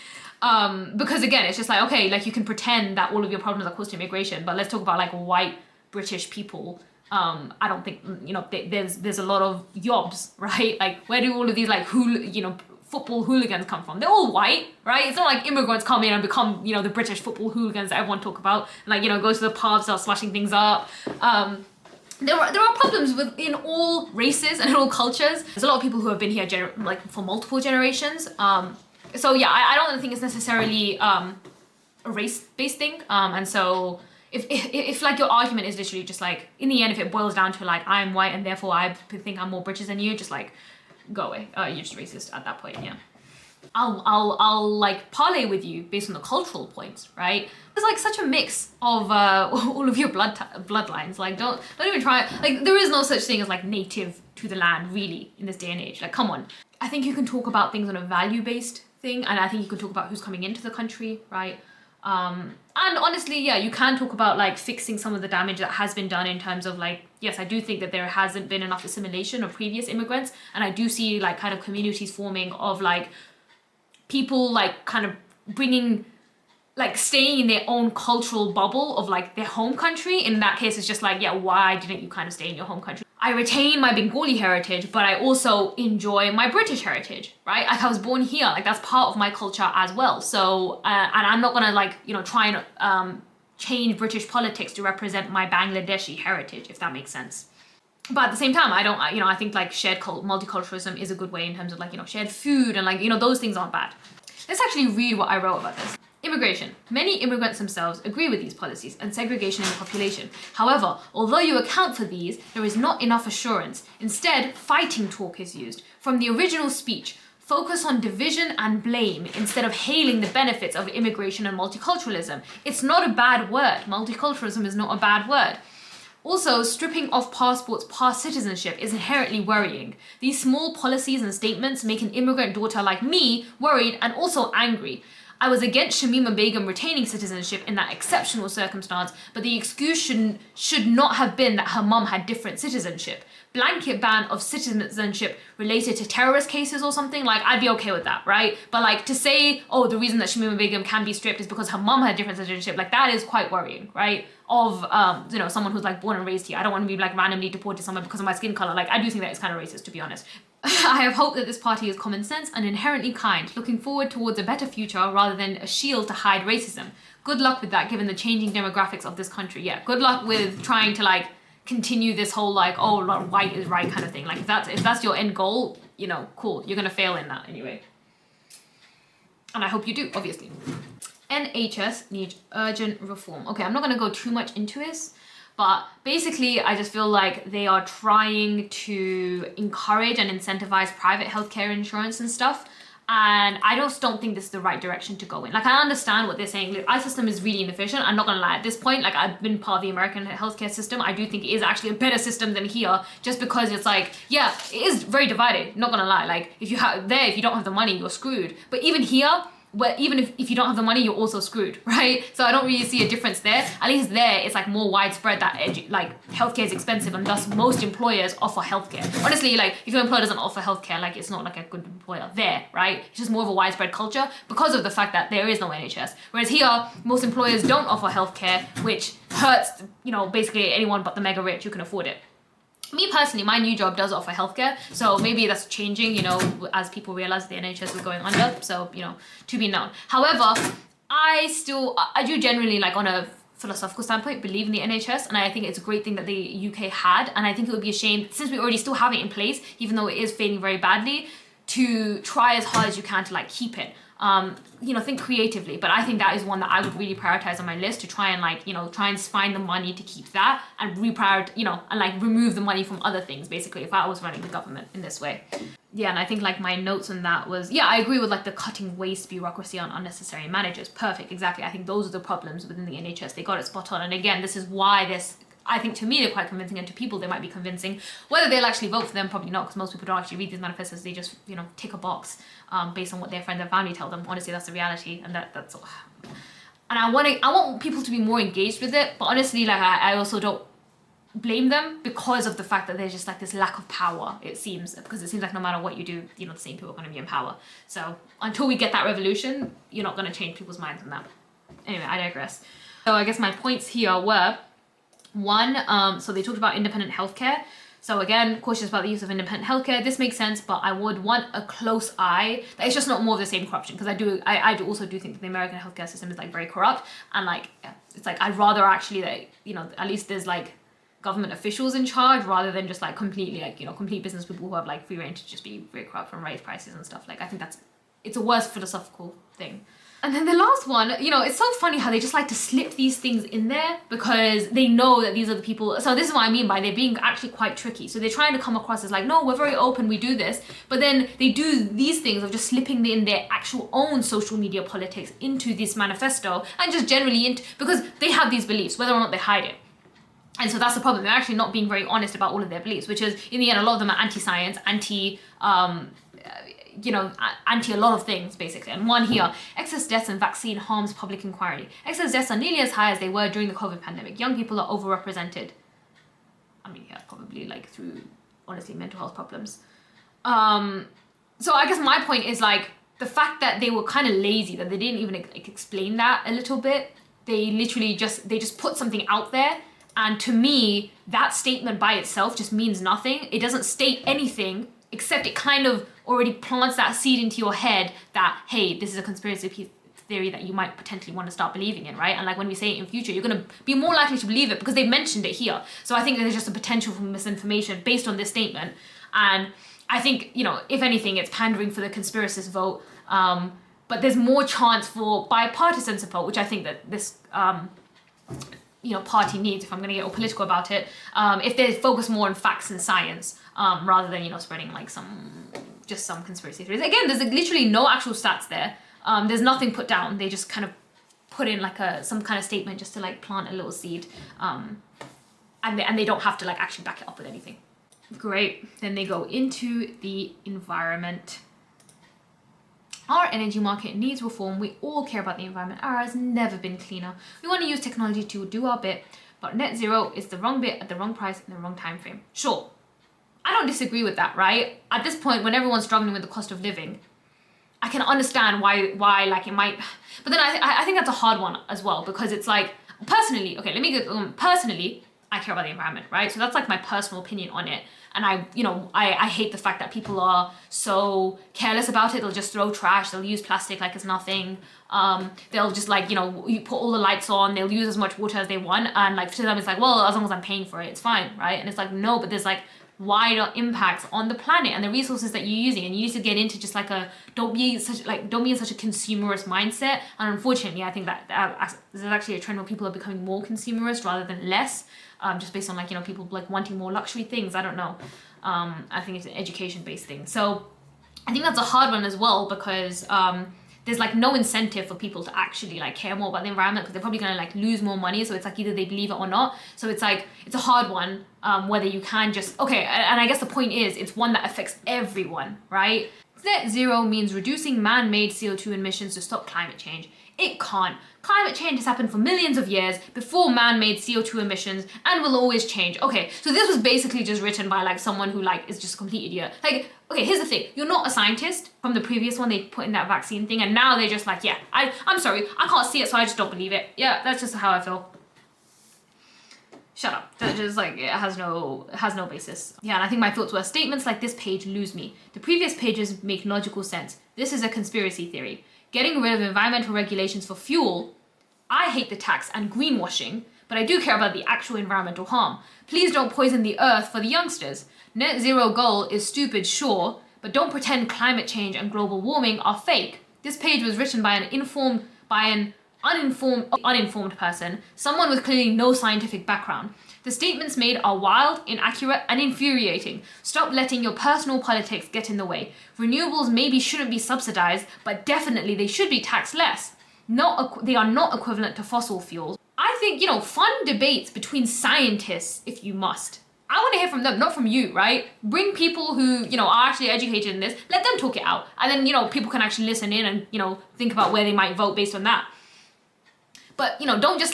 because again, it's just like, okay, like you can pretend that all of your problems are caused to immigration, but let's talk about like white British people. I don't think, you know, there's a lot of yobs, right? Like, where do all of these like football hooligans come from? They're all white, right? It's not like immigrants come in and become, you know, the British football hooligans that everyone talk about, like, you know, go to the pubs, start smashing things up. There are problems within all races and in all cultures. There's a lot of people who have been here like for multiple generations. So yeah, I don't think it's necessarily a race-based thing. And so if like your argument is literally just like, in the end, if it boils down to like, I'm white and therefore I think I'm more British than you, just like, go away. You're just racist at that point, yeah. I'll like parlay with you based on the cultural points, right? There's like such a mix of all of your bloodlines. Like don't even try. Like there is no such thing as like native to the land really in this day and age. Like come on. I think you can talk about things on a value-based thing, and I think you can talk about who's coming into the country, right? And honestly, yeah, you can talk about like fixing some of the damage that has been done in terms of like, yes, I do think that there hasn't been enough assimilation of previous immigrants, and I do see like kind of communities forming of like people like kind of bringing, like staying in their own cultural bubble of like their home country. In that case, it's just like, yeah, why didn't you kind of stay in your home country? I retain my Bengali heritage, but I also enjoy my British heritage, right? Like I was born here, like that's part of my culture as well. So, and I'm not gonna like, you know, try and change British politics to represent my Bangladeshi heritage, if that makes sense. But at the same time, I think like shared multiculturalism is a good way in terms of like, you know, shared food and like, you know, those things aren't bad. Let's actually read what I wrote about this. Immigration. Many immigrants themselves agree with these policies and segregation in the population. However, although you account for these, there is not enough assurance. Instead, fighting talk is used. From the original speech, focus on division and blame instead of hailing the benefits of immigration and multiculturalism. It's not a bad word. Multiculturalism is not a bad word. Also, stripping off passports past citizenship is inherently worrying. These small policies and statements make an immigrant daughter like me worried and also angry. I was against Shamima Begum retaining citizenship in that exceptional circumstance, but the excuse should not have been that her mum had different citizenship. Blanket ban of citizenship related to terrorist cases or something, like I'd be okay with that, right? But like to say, oh, the reason that Shamima Begum can be stripped is because her mum had different citizenship, like that is quite worrying, right? Of you know, someone who's like born and raised here. I don't want to be like randomly deported somewhere because of my skin color. Like I do think that it's kind of racist, to be honest. I have hope that this party is common sense and inherently kind, looking forward towards a better future rather than a shield to hide racism. Good luck with that, given the changing demographics of this country. Yeah, good luck with trying to like continue this whole like, oh, white is right kind of thing. Like if that's your end goal, you know, cool. You're gonna fail in that anyway. And I hope you do, obviously. NHS needs urgent reform. Okay, I'm not gonna go too much into this, but basically I just feel like they are trying to encourage and incentivize private healthcare insurance and stuff. And I just don't think this is the right direction to go in. Like, I understand what they're saying. Like, our system is really inefficient. I'm not gonna lie, at this point, like, I've been part of the American healthcare system. I do think it is actually a better system than here, just because it's like, yeah, it is very divided. Not gonna lie. Like, if you don't have the money, you're screwed. But even here, where even if you don't have the money, you're also screwed, right? So I don't really see a difference there. At least there, it's like more widespread that like healthcare is expensive, and thus most employers offer healthcare. Honestly, like if your employer doesn't offer healthcare, like it's not like a good employer there, right? It's just more of a widespread culture because of the fact that there is no NHS. Whereas here, most employers don't offer healthcare, which hurts, you know, basically anyone but the mega rich who can afford it. Me personally, my new job does offer healthcare, so maybe that's changing, you know, as people realize the NHS is going under, so, you know, to be known. However, I do generally, like, on a philosophical standpoint, believe in the NHS, and I think it's a great thing that the UK had, and I think it would be a shame, since we already still have it in place, even though it is failing very badly, to try as hard as you can to, like, keep it. You know, think creatively, but I think that is one that I would really prioritize on my list, to try and like, you know, try and find the money to keep that and reprioritize, you know, and like remove the money from other things, basically, if I was running the government in this way. Yeah, and I think like my notes on that was, yeah, I agree with like the cutting waste bureaucracy on unnecessary managers. Perfect, exactly. I think those are the problems within the NHS. They got it spot on. And again, this is why this I think to me they're quite convincing, and to people they might be convincing. Whether they'll actually vote for them, probably not, because most people don't actually read these manifestos. They just, you know, tick a box based on what their friends and family tell them. Honestly, that's the reality, and that's all. And I want people to be more engaged with it, but honestly, like I also don't blame them because of the fact that there's just like this lack of power, it seems, because it seems like no matter what you do, you know, the same people are going to be in power. So until we get that revolution, you're not going to change people's minds on that. Anyway, I digress. So I guess my points here were, one, so they talked about independent healthcare. So again, cautious about the use of independent healthcare. This makes sense, but I would want a close eye that it's just not more of the same corruption, because I also do think that the American healthcare system is like very corrupt, and like it's like I'd rather actually that, you know, at least there's like government officials in charge rather than just like completely like, you know, complete business people who have like free reign to just be very corrupt and raise prices and stuff. Like I think it's a worse philosophical thing. And then the last one, you know, it's so funny how they just like to slip these things in there because they know that these are the people. So this is what I mean by they're being actually quite tricky. So they're trying to come across as like, no, we're very open, we do this. But then they do these things of just slipping in their actual own social media politics into this manifesto, and just generally into, because they have these beliefs, whether or not they hide it. And so that's the problem. They're actually not being very honest about all of their beliefs, which is, in the end, a lot of them are anti-science, anti a lot of things, basically. And one here, excess deaths and vaccine harms public inquiry. Excess deaths are nearly as high as they were during the COVID pandemic. Young people are overrepresented. I mean, yeah, probably like through, honestly, mental health problems. So I guess my point is like, the fact that they were kind of lazy, that they didn't even like, explain that a little bit. They literally just put something out there. And to me, that statement by itself just means nothing. It doesn't state anything, except it kind of already plants that seed into your head that, hey, this is a conspiracy theory that you might potentially want to start believing in, right? And like when we say it in future, you're going to be more likely to believe it because they mentioned it here. So I think there's just a potential for misinformation based on this statement. And I think, you know, if anything, it's pandering for the conspiracist vote. But there's more chance for bipartisan support, which I think that this party needs, if I'm going to get all political about it, if they focus more on facts and science, rather than, you know, spreading like some conspiracy theories. Again, there's like, literally no actual stats there. There's nothing put down. They just kind of put in like some kind of statement just to like plant a little seed. And they don't have to like actually back it up with anything. Great. Then they go into the environment. Our energy market needs reform. We all care about the environment. Ours has never been cleaner. We want to use technology to do our bit, but net zero is the wrong bit at the wrong price in the wrong time frame. Sure, I don't disagree with that, right? At this point, when everyone's struggling with the cost of living, I can understand why like it might, but then I think that's a hard one as well, because it's like, personally, okay, let me get, personally, I care about the environment, right? So that's like my personal opinion on it. And I hate the fact that people are so careless about it. They'll just throw trash. They'll use plastic like it's nothing. They'll just like, you put all the lights on. They'll use as much water as they want. And like to them, it's like, well, as long as I'm paying for it, it's fine, right? And it's like, no, but there's like wider impacts on the planet and the resources that you're using. And you need to get into just like don't be in such a consumerist mindset. And unfortunately, I think that there's actually a trend where people are becoming more consumerist rather than less. Just based on like, people like wanting more luxury things. I don't know. I think it's an education-based thing. So I think that's a hard one as well, because there's like no incentive for people to actually like care more about the environment, because they're probably going to like lose more money. So it's like either they believe it or not. So it's like, it's a hard one, whether you can just, okay. And I guess the point is, it's one that affects everyone, right? Net zero means reducing man-made CO2 emissions to stop climate change. It can't. Climate change has happened for millions of years before man-made CO2 emissions and will always change. Okay, so this was basically just written by like someone who like is just a complete idiot. Like, okay, here's the thing. You're not a scientist. From the previous one, they put in that vaccine thing, and now they're just like, yeah, I'm sorry, I can't see it, so I just don't believe it. Yeah, that's just how I feel. Shut up. That just like, it has no basis. Yeah, and I think my thoughts were, statements like this page lose me. The previous pages make logical sense. This is a conspiracy theory. Getting rid of environmental regulations for fuel. I hate the tax and greenwashing, but I do care about the actual environmental harm. Please don't poison the earth for the youngsters. Net zero goal is stupid, sure, but don't pretend climate change and global warming are fake. This page was written by an uninformed person, someone with clearly no scientific background. The statements made are wild, inaccurate, and infuriating. Stop letting your personal politics get in the way. Renewables maybe shouldn't be subsidized, but definitely they should be taxed less. They are not equivalent to fossil fuels. I think, fun debates between scientists, if you must. I want to hear from them, not from you, right? Bring people who, are actually educated in this, let them talk it out. And then, people can actually listen in and, think about where they might vote based on that. But, don't just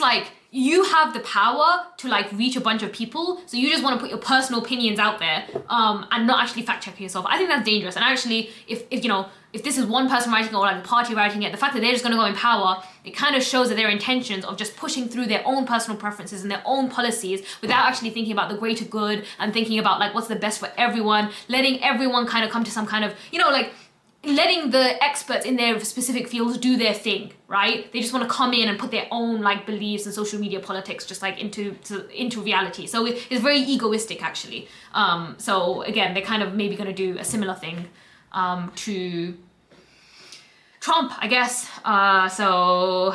you have the power to reach a bunch of people, so you just want to put your personal opinions out there and not actually fact check yourself. I think that's dangerous. And actually, if this is one person writing it or the party writing it, the fact that they're just going to go in power, it kind of shows that their intentions of just pushing through their own personal preferences and their own policies without actually thinking about the greater good and thinking about what's the best for everyone, letting everyone kind of come to some kind of, letting the experts in their specific fields do their thing, right? They just want to come in and put their own beliefs and social media politics just into reality. So it's very egoistic actually. So again, they're kind of maybe going to do a similar thing to Trump, I guess. So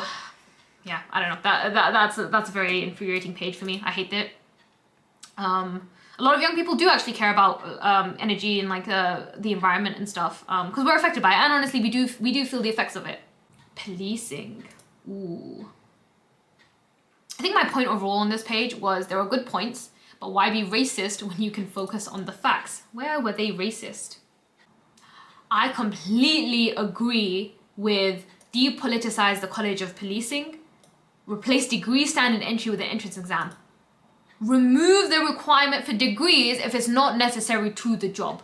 yeah, I don't know. That's a very infuriating page for me. I hate it. A lot of young people do actually care about energy and the environment and stuff because we're affected by it, and honestly we do feel the effects of it. Policing. Ooh. I think my point overall on this page was there are good points, but why be racist when you can focus on the facts? Where were they racist? I completely agree with depoliticize the College of Policing, replace degree standard entry with an entrance exam. Remove the requirement for degrees if it's not necessary to the job.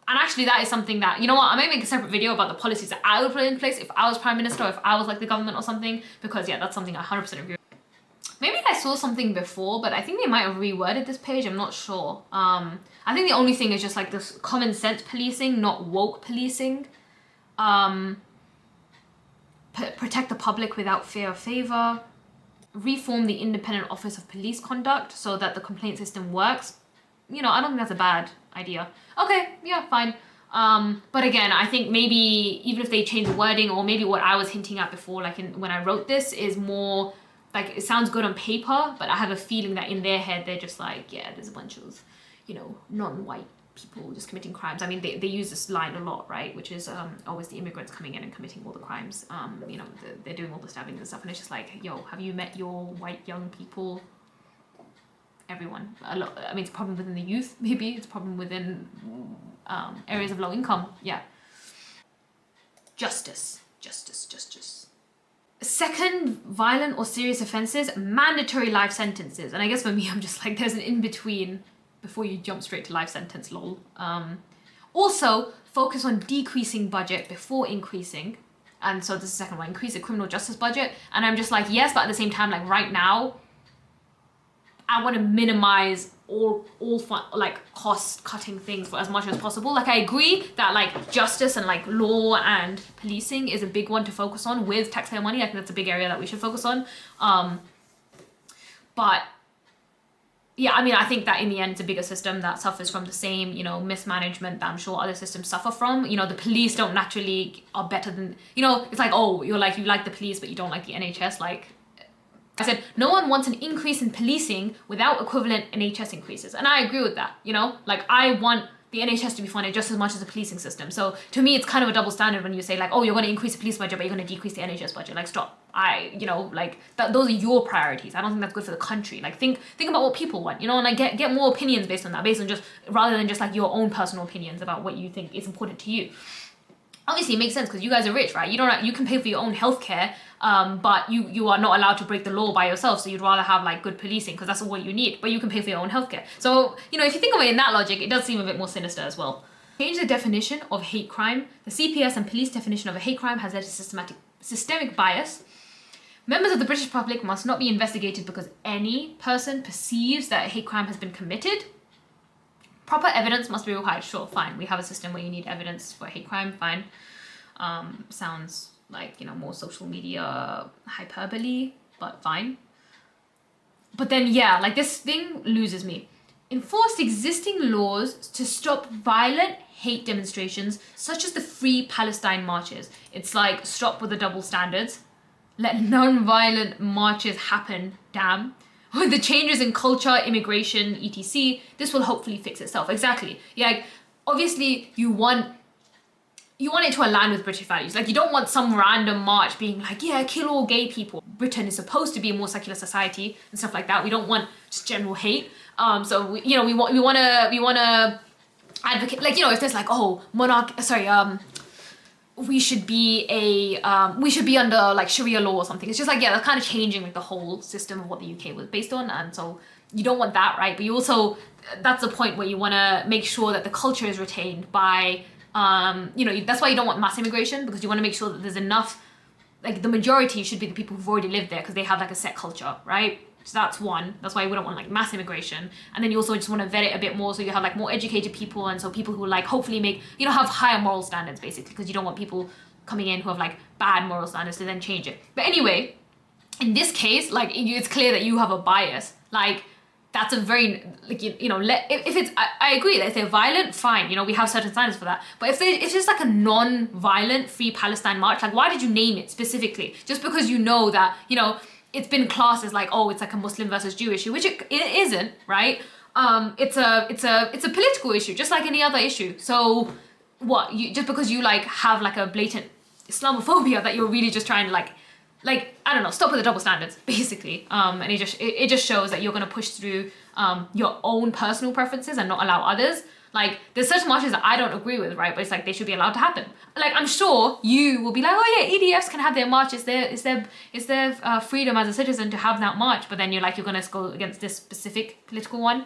And actually that is something that, I might make a separate video about the policies that I would put in place if I was Prime Minister or if I was the government or something, because yeah, that's something I 100% agree with. Maybe I saw something before, but I think they might have reworded this page, I'm not sure. I think the only thing is just this common sense policing, not woke policing. Protect the public without fear or favor. Reform the independent office of police conduct so that the complaint system works. I don't think that's a bad idea. Okay, yeah, fine. But again, I think maybe even if they change the wording, or maybe what I was hinting at before, when I wrote this, is more it sounds good on paper, but I have a feeling that in their head they're just yeah, there's a bunch of non-white people just committing crimes. I mean, they use this line a lot, right? Which is always the immigrants coming in and committing all the crimes. They're doing all the stabbing and stuff, and it's just yo, have you met your white young people? Everyone. A lot. I mean, it's a problem within the youth. Maybe it's a problem within areas of low income. Yeah. Justice. Second, violent or serious offenses, mandatory life sentences. And I guess for me, I'm just there's an in-between before you jump straight to life sentence, lol. Also, focus on decreasing budget before increasing. And so this is the second one, increase the criminal justice budget. And I'm just yes, but at the same time, right now, I want to minimize all cost cutting things for as much as possible. I agree that justice and law and policing is a big one to focus on with taxpayer money. I think that's a big area that we should focus on. But yeah, I mean, I think that in the end, it's a bigger system that suffers from the same, mismanagement that I'm sure other systems suffer from. The police don't naturally are better than, it's oh, you like the police, but you don't like the NHS. I said, no one wants an increase in policing without equivalent NHS increases. And I agree with that, I want the NHS to be funded just as much as the policing system. So to me, it's kind of a double standard when you say oh, you're going to increase the police budget, but you're going to decrease the NHS budget. Stop. Those are your priorities. I don't think that's good for the country. Think about what people want, and get more opinions based on that, rather than just your own personal opinions about what you think is important to you. Obviously, it makes sense because you guys are rich, right? You can pay for your own healthcare, but you are not allowed to break the law by yourself. So you'd rather have good policing because that's what you need. But you can pay for your own healthcare. So if you think of it in that logic, it does seem a bit more sinister as well. Change the definition of hate crime. The CPS and police definition of a hate crime has led to systemic bias. Members of the British public must not be investigated because any person perceives that a hate crime has been committed. Proper evidence must be required. Sure, fine. We have a system where you need evidence for a hate crime. Fine. Sounds more social media hyperbole, but fine. But then, yeah, this thing loses me. Enforce existing laws to stop violent hate demonstrations, such as the Free Palestine marches. It's stop with the double standards. Let non-violent marches happen, damn. With the changes in culture, immigration, etc., this will hopefully fix itself. Exactly. Yeah, obviously you want it to align with British values. You don't want some random march being yeah, kill all gay people. Britain is supposed to be a more secular society and stuff like that. We don't want just general hate. So we want to advocate, like, if there's like, oh, we should be under like Sharia law or something. It's just like, yeah, that's kind of changing like the whole system of what the UK was based on, and so you don't want that, right? But you also, that's the point where you want to make sure that the culture is retained by, that's why you don't want mass immigration, because you want to make sure that there's enough, like the majority should be the people who've already lived there because they have like a set culture, right? So that's one. That's why we don't want like mass immigration. And then you also just want to vet it a bit more, so you have like more educated people, and so people who like hopefully have higher moral standards, basically, because you don't want people coming in who have like bad moral standards to then change it. But anyway, in this case, like it's clear that you have a bias. Like that's a very, like, if it's, I agree that if they're violent, fine, we have certain standards for that. But if it's just like a non-violent Free Palestine march, like why did you name it specifically? Just because you know that, it's been classed as like, oh, it's like a Muslim versus Jew issue, which it isn't, right? It's a political issue, just like any other issue. So what, just because you like have like a blatant Islamophobia that you're really just trying to like, I don't know, stop with the double standards, basically. And it just shows that you're gonna push through your own personal preferences and not allow others. Like, there's certain marches that I don't agree with, right? But it's like, they should be allowed to happen. Like, I'm sure you will be like, oh yeah, EDFs can have their march. It's their freedom as a citizen to have that march. But then you're gonna go against this specific political one.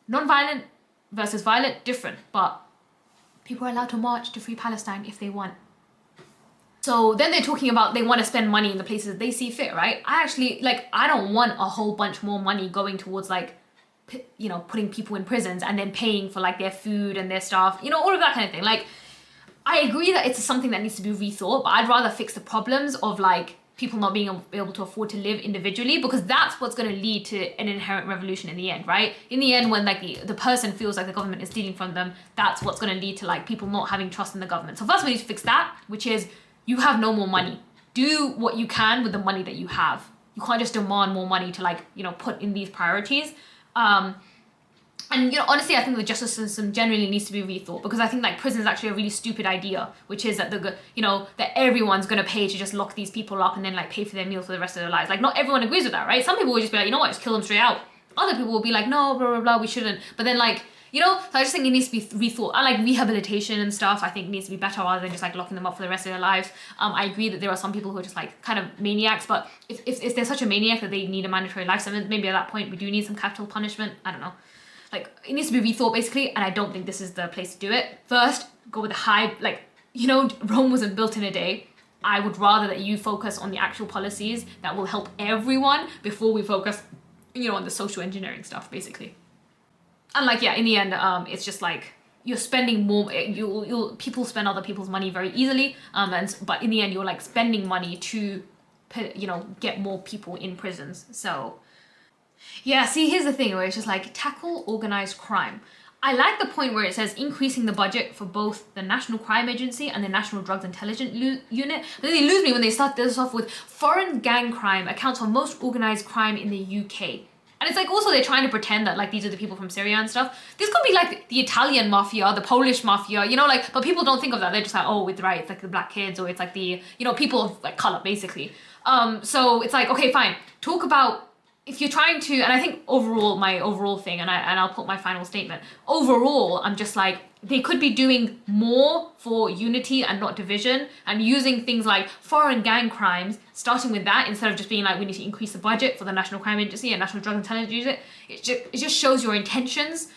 Non-violent versus violent, different. But people are allowed to march to free Palestine if they want. So then they're talking about they want to spend money in the places that they see fit, right? I don't want a whole bunch more money going towards like, putting people in prisons and then paying for like their food and their stuff, all of that kind of thing. Like, I agree that it's something that needs to be rethought, but I'd rather fix the problems of like people not being able to afford to live individually, because that's what's going to lead to an inherent revolution in the end, right? In the end, when like the person feels like the government is stealing from them, that's what's going to lead to like people not having trust in the government. So first we need to fix that, which is you have no more money. Do what you can with the money that you have. You can't just demand more money to like, put in these priorities. And honestly, I think the justice system generally needs to be rethought, because I think like prison is actually a really stupid idea, which is that that everyone's gonna pay to just lock these people up and then like pay for their meals for the rest of their lives. Like, not everyone agrees with that, right? Some people will just be like, you know what, just kill them straight out. Other people will be like, no, blah blah blah, we shouldn't. But then like, so I just think it needs to be rethought. And like rehabilitation and stuff, I think needs to be better rather than just like locking them up for the rest of their lives. I agree that there are some people who are just like kind of maniacs, but if they're such a maniac that they need a mandatory life sentence, maybe at that point we do need some capital punishment. I don't know. Like, it needs to be rethought basically, and I don't think this is the place to do it. First, go with the high, like, Rome wasn't built in a day. I would rather that you focus on the actual policies that will help everyone before we focus, on the social engineering stuff, basically. And like, yeah, in the end, it's just like you're spending more. People spend other people's money very easily, but in the end, you're like spending money to, get more people in prisons. So, yeah. See, here's the thing where it's just like tackle organized crime. I like the point where it says increasing the budget for both the National Crime Agency and the National Drugs Intelligence Unit. But then they lose me when they start this off with foreign gang crime accounts for most organized crime in the UK. And it's like also they're trying to pretend that like these are the people from Syria and stuff. This could be like the Italian mafia, the Polish mafia, but people don't think of that. They're just like, oh, it's right, it's like the black kids, or it's like the, people of like color, basically. So it's like, okay, fine. Talk about, if you're trying to, and I think my overall thing, and I'll put my final statement. Overall, I'm just like, they could be doing more for unity and not division, and using things like foreign gang crimes, starting with that instead of just being like, we need to increase the budget for the National Crime Agency and National Drug Intelligence Unit. It just shows your intentions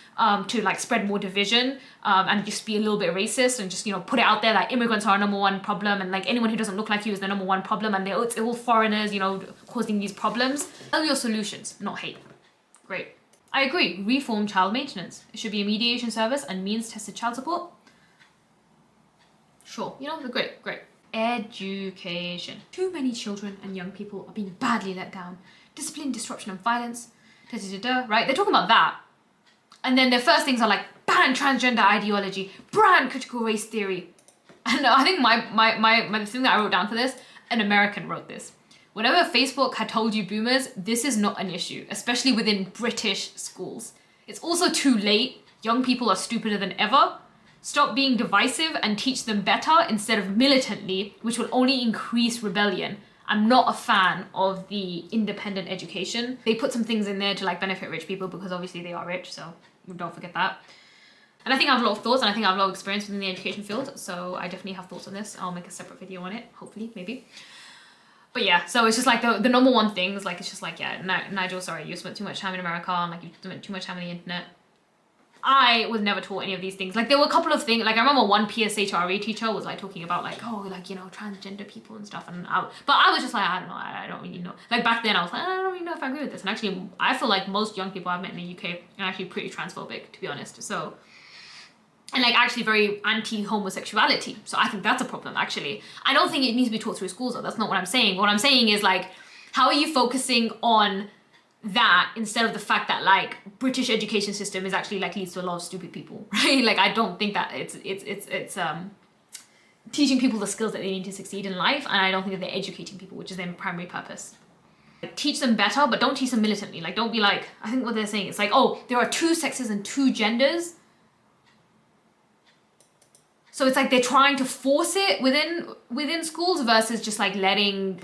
to like spread more division and just be a little bit racist and just, put it out there that immigrants are our number one problem, and like anyone who doesn't look like you is the number one problem, and it's all foreigners, causing these problems. Tell your solutions, not hate. Great. I agree. Reform child maintenance. It should be a mediation service and means-tested child support. Sure. Great. Education. Too many children and young people are being badly let down. Discipline, disruption, and violence. Right? They're talking about that. And then their first things are like, ban transgender ideology, ban critical race theory. And I think my thing that I wrote down for this, an American wrote this. Whatever Facebook had told you boomers, this is not an issue, especially within British schools. It's also too late. Young people are stupider than ever. Stop being divisive and teach them better instead of militantly, which will only increase rebellion. I'm not a fan of the independent education. They put some things in there to like benefit rich people because obviously they are rich, so don't forget that. And I think I have a lot of thoughts, and I think I have a lot of experience within the education field, so I definitely have thoughts on this. I'll make a separate video on it, hopefully, maybe. But yeah, so it's just like the number one things, like it's just like, yeah, Nigel, sorry, you spent too much time in America, and like you spent too much time on the internet. I was never taught any of these things. Like there were a couple of things, like I remember one PSHRE teacher was like talking about like, oh, like, you know, transgender people and stuff. And but I was just like, I don't know, I don't really know. Like back then I was like, I don't really know if I agree with this. And actually, I feel like most young people I've met in the UK are actually pretty transphobic, to be honest. So, and like actually very anti-homosexuality. So I think that's a problem actually. I don't think it needs to be taught through schools though. That's not what I'm saying. What I'm saying is like, how are you focusing on that instead of the fact that like British education system is actually like leads to a lot of stupid people, right? Like I don't think that it's teaching people the skills that they need to succeed in life, and I don't think that they're educating people, which is their primary purpose. Like, teach them better, but don't teach them militantly. Like don't be like, I think what they're saying is like, oh, there are 2 sexes and 2 genders. So it's like they're trying to force it within schools versus just like letting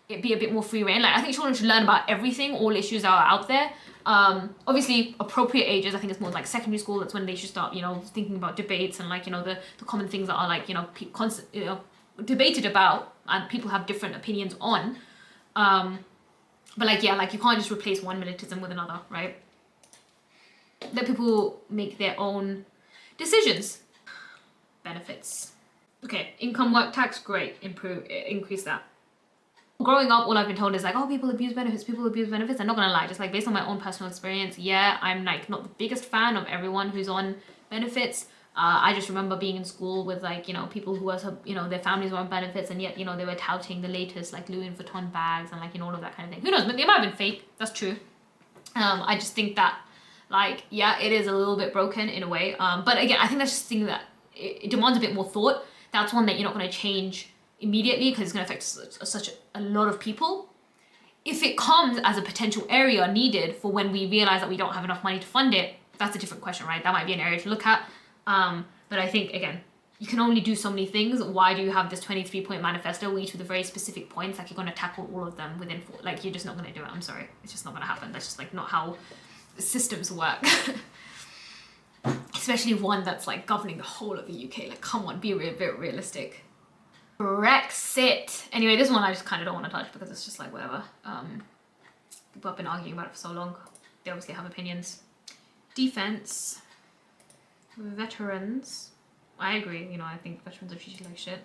it be a bit more free reign. Like I think children should learn about everything, all issues that are out there. Obviously appropriate ages, I think it's more like secondary school. That's when they should start, you know, thinking about debates and like, you know, the common things that are like, you know, debated about and people have different opinions on. But like, yeah, like you can't just replace one militantism with another, right? Let people make their own decisions. Benefits. Okay, income work tax, great, increase that. Growing up, all I've been told is like, oh, people abuse benefits. I'm not gonna lie, just like based on my own personal experience, yeah, I'm like not the biggest fan of everyone who's on benefits. I just remember being in school with like, you know, people who were, you know, their families were on benefits and yet, you know, they were touting the latest like Louis Vuitton bags and like, you know, all of that kind of thing. Who knows, but they might have been fake, that's true. I just think that like, yeah, it is a little bit broken in a way. But again, I think that's just a thing that it demands a bit more thought. That's one that you're not gonna change immediately because it's going to affect such a lot of people. If it comes as a potential area needed for when we realize that we don't have enough money to fund it, that's a different question, right? That might be an area to look at. But I think, again, you can only do so many things. Why do you have this 23-point manifesto, each with the very specific points? Like you're going to tackle all of them within 4, like you're just not going to do it. I'm sorry. It's just not going to happen. That's just like not how systems work. Especially one that's like governing the whole of the UK. Like, come on, be a bit realistic. Brexit. Anyway, this one I just kind of don't want to touch because it's just like whatever. People have been arguing about it for so long. They obviously have opinions. Defense. Veterans. I agree, you know, I think veterans are treated like shit.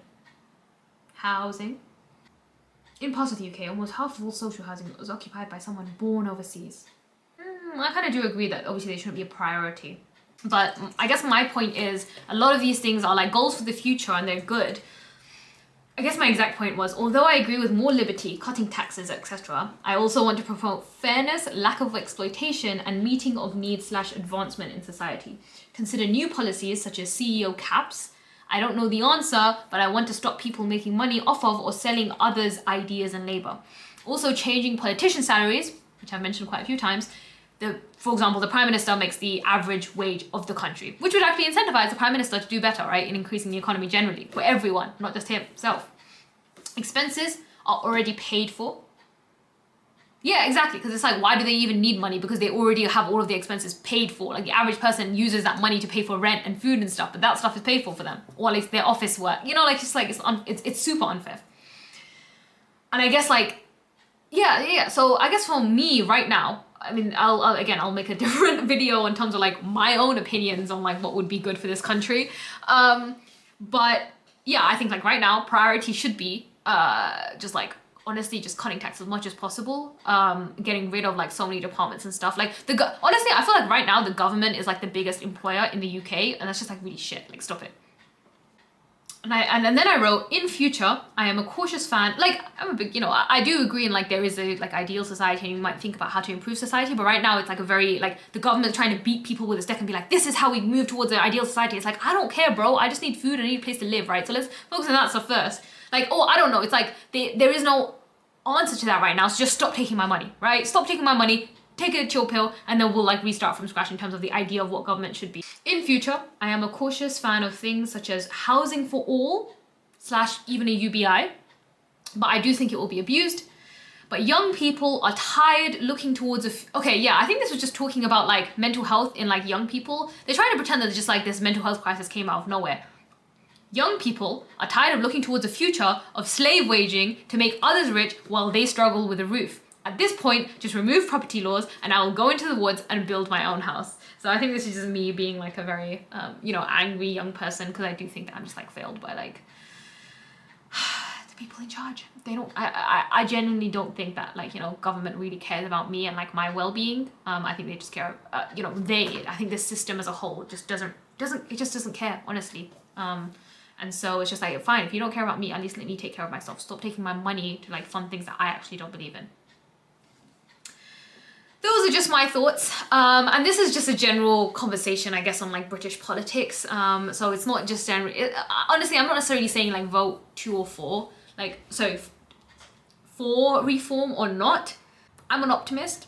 Housing. In parts of the UK, almost half of all social housing was occupied by someone born overseas. I kind of do agree that obviously they shouldn't be a priority. But I guess my point is a lot of these things are like goals for the future and they're good. I guess my exact point was, although I agree with more liberty, cutting taxes, etc., I also want to promote fairness, lack of exploitation, and meeting of needs/advancement in society. Consider new policies such as CEO caps. I don't know the answer, but I want to stop people making money off of or selling others' ideas and labor. Also changing politician salaries, which I've mentioned quite a few times. For example, the Prime Minister makes the average wage of the country, which would actually incentivize the Prime Minister to do better, right, in increasing the economy generally, for everyone, not just himself. Expenses are already paid for. Yeah, exactly, because it's like, why do they even need money? Because they already have all of the expenses paid for. Like the average person uses that money to pay for rent and food and stuff, but that stuff is paid for them, or at least their office work. You know, like it's like it's super unfair. And I guess like, yeah. So I guess for me right now, I mean, I'll make a different video in terms of like my own opinions on like what would be good for this country. But yeah, I think like right now priority should be just like honestly just cutting tax as much as possible, getting rid of like so many departments and stuff. Like honestly, I feel like right now the government is like the biggest employer in the UK, and that's just like really shit. Like stop it. And then I wrote, in future, I am a cautious fan. Like, I'm a big, you know, I do agree in like there is a like ideal society and you might think about how to improve society, but right now it's like a very, like the government's trying to beat people with a stick and be like, this is how we move towards an ideal society. It's like, I don't care, bro. I just need food and I need a place to live, right? So let's focus on that stuff first. Like, oh, I don't know. It's like, there is no answer to that right now. So just stop taking my money, right? Stop taking my money. Take a chill pill, and then we'll like restart from scratch in terms of the idea of what government should be. In future, I am a cautious fan of things such as housing for all / even a UBI, but I do think it will be abused. But young people are tired looking towards okay, yeah, I think this was just talking about like mental health in like young people. They're trying to pretend that it's just like this mental health crisis came out of nowhere. Young people are tired of looking towards a future of slave waging to make others rich while they struggle with a roof. At this point, just remove property laws and I will go into the woods and build my own house. So I think this is just me being like a very, angry young person, because I do think that I'm just like failed by like the people in charge. They don't, I genuinely don't think that like, government really cares about me and like my well-being. I think they just care, I think the system as a whole just doesn't care, honestly. And so it's just like, fine, if you don't care about me, at least let me take care of myself. Stop taking my money to like fund things that I actually don't believe in. Those are just my thoughts. And this is just a general conversation, I guess, on like British politics. So it's not just general. Honestly, I'm not necessarily saying like vote 2 or 4. Like, so for reform or not, I'm an optimist.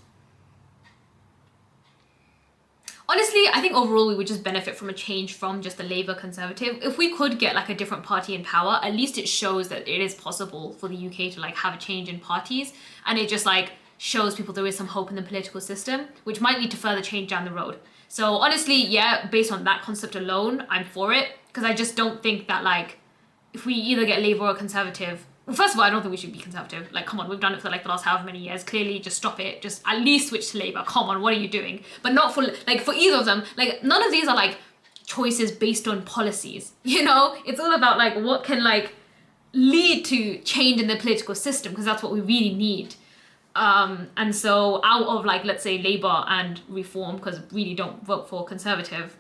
Honestly, I think overall we would just benefit from a change from just the Labour Conservative. If we could get like a different party in power, at least it shows that it is possible for the UK to like have a change in parties, and it just like shows people there is some hope in the political system, which might lead to further change down the road. So honestly, yeah, based on that concept alone, I'm for it, because I just don't think that like if we either get Labour or Conservative. Well, first of all, I don't think we should be Conservative. Like, come on, we've done it for like the last however many years. Clearly, just stop it. Just at least switch to Labour. Come on, what are you doing? But not for either of them. Like, none of these are like choices based on policies. It's all about like what can like lead to change in the political system, because that's what we really need. And so out of like, let's say Labour and Reform, because really don't vote for Conservative.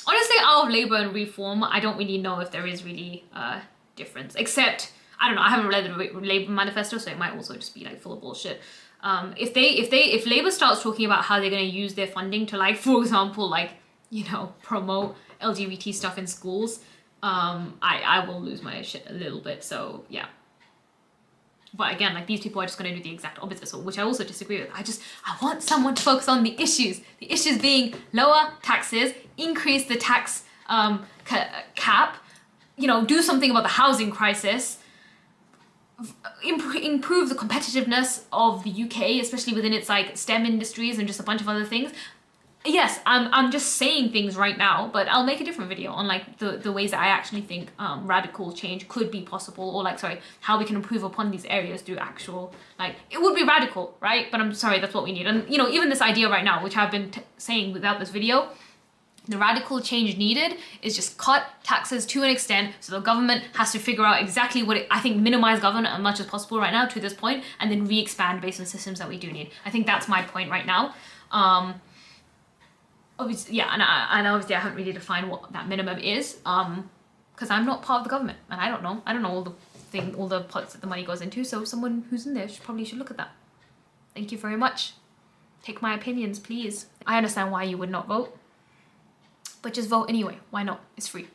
Honestly, out of Labour and Reform, I don't really know if there is really a difference. Except, I don't know, I haven't read the Labour manifesto, so it might also just be like full of bullshit. If Labour starts talking about how they're going to use their funding to like, for example, like, promote LGBT stuff in schools, I will lose my shit a little bit. So yeah. But again, like, these people are just going to do the exact opposite, which I also disagree with. I want someone to focus on the issues. The issues being lower taxes, increase the tax cap, do something about the housing crisis, improve the competitiveness of the UK, especially within its like STEM industries and just a bunch of other things. Yes, I'm just saying things right now, but I'll make a different video on like the ways that I actually think radical change could be possible, or how we can improve upon these areas through actual, like, it would be radical, right? But I'm sorry, that's what we need. And even this idea right now, which I've been saying without this video, the radical change needed is just cut taxes to an extent, so the government has to figure out exactly what I think minimize government as much as possible right now to this point, and then re-expand based on systems that we do need. I think that's my point right now. Obviously, yeah, and obviously I haven't really defined what that minimum is, because I'm not part of the government, and I don't know all the pots that the money goes into, so someone who's in there should look at that. Thank you very much. Take my opinions, please. I understand why you would not vote, but just vote anyway. Why not? It's free.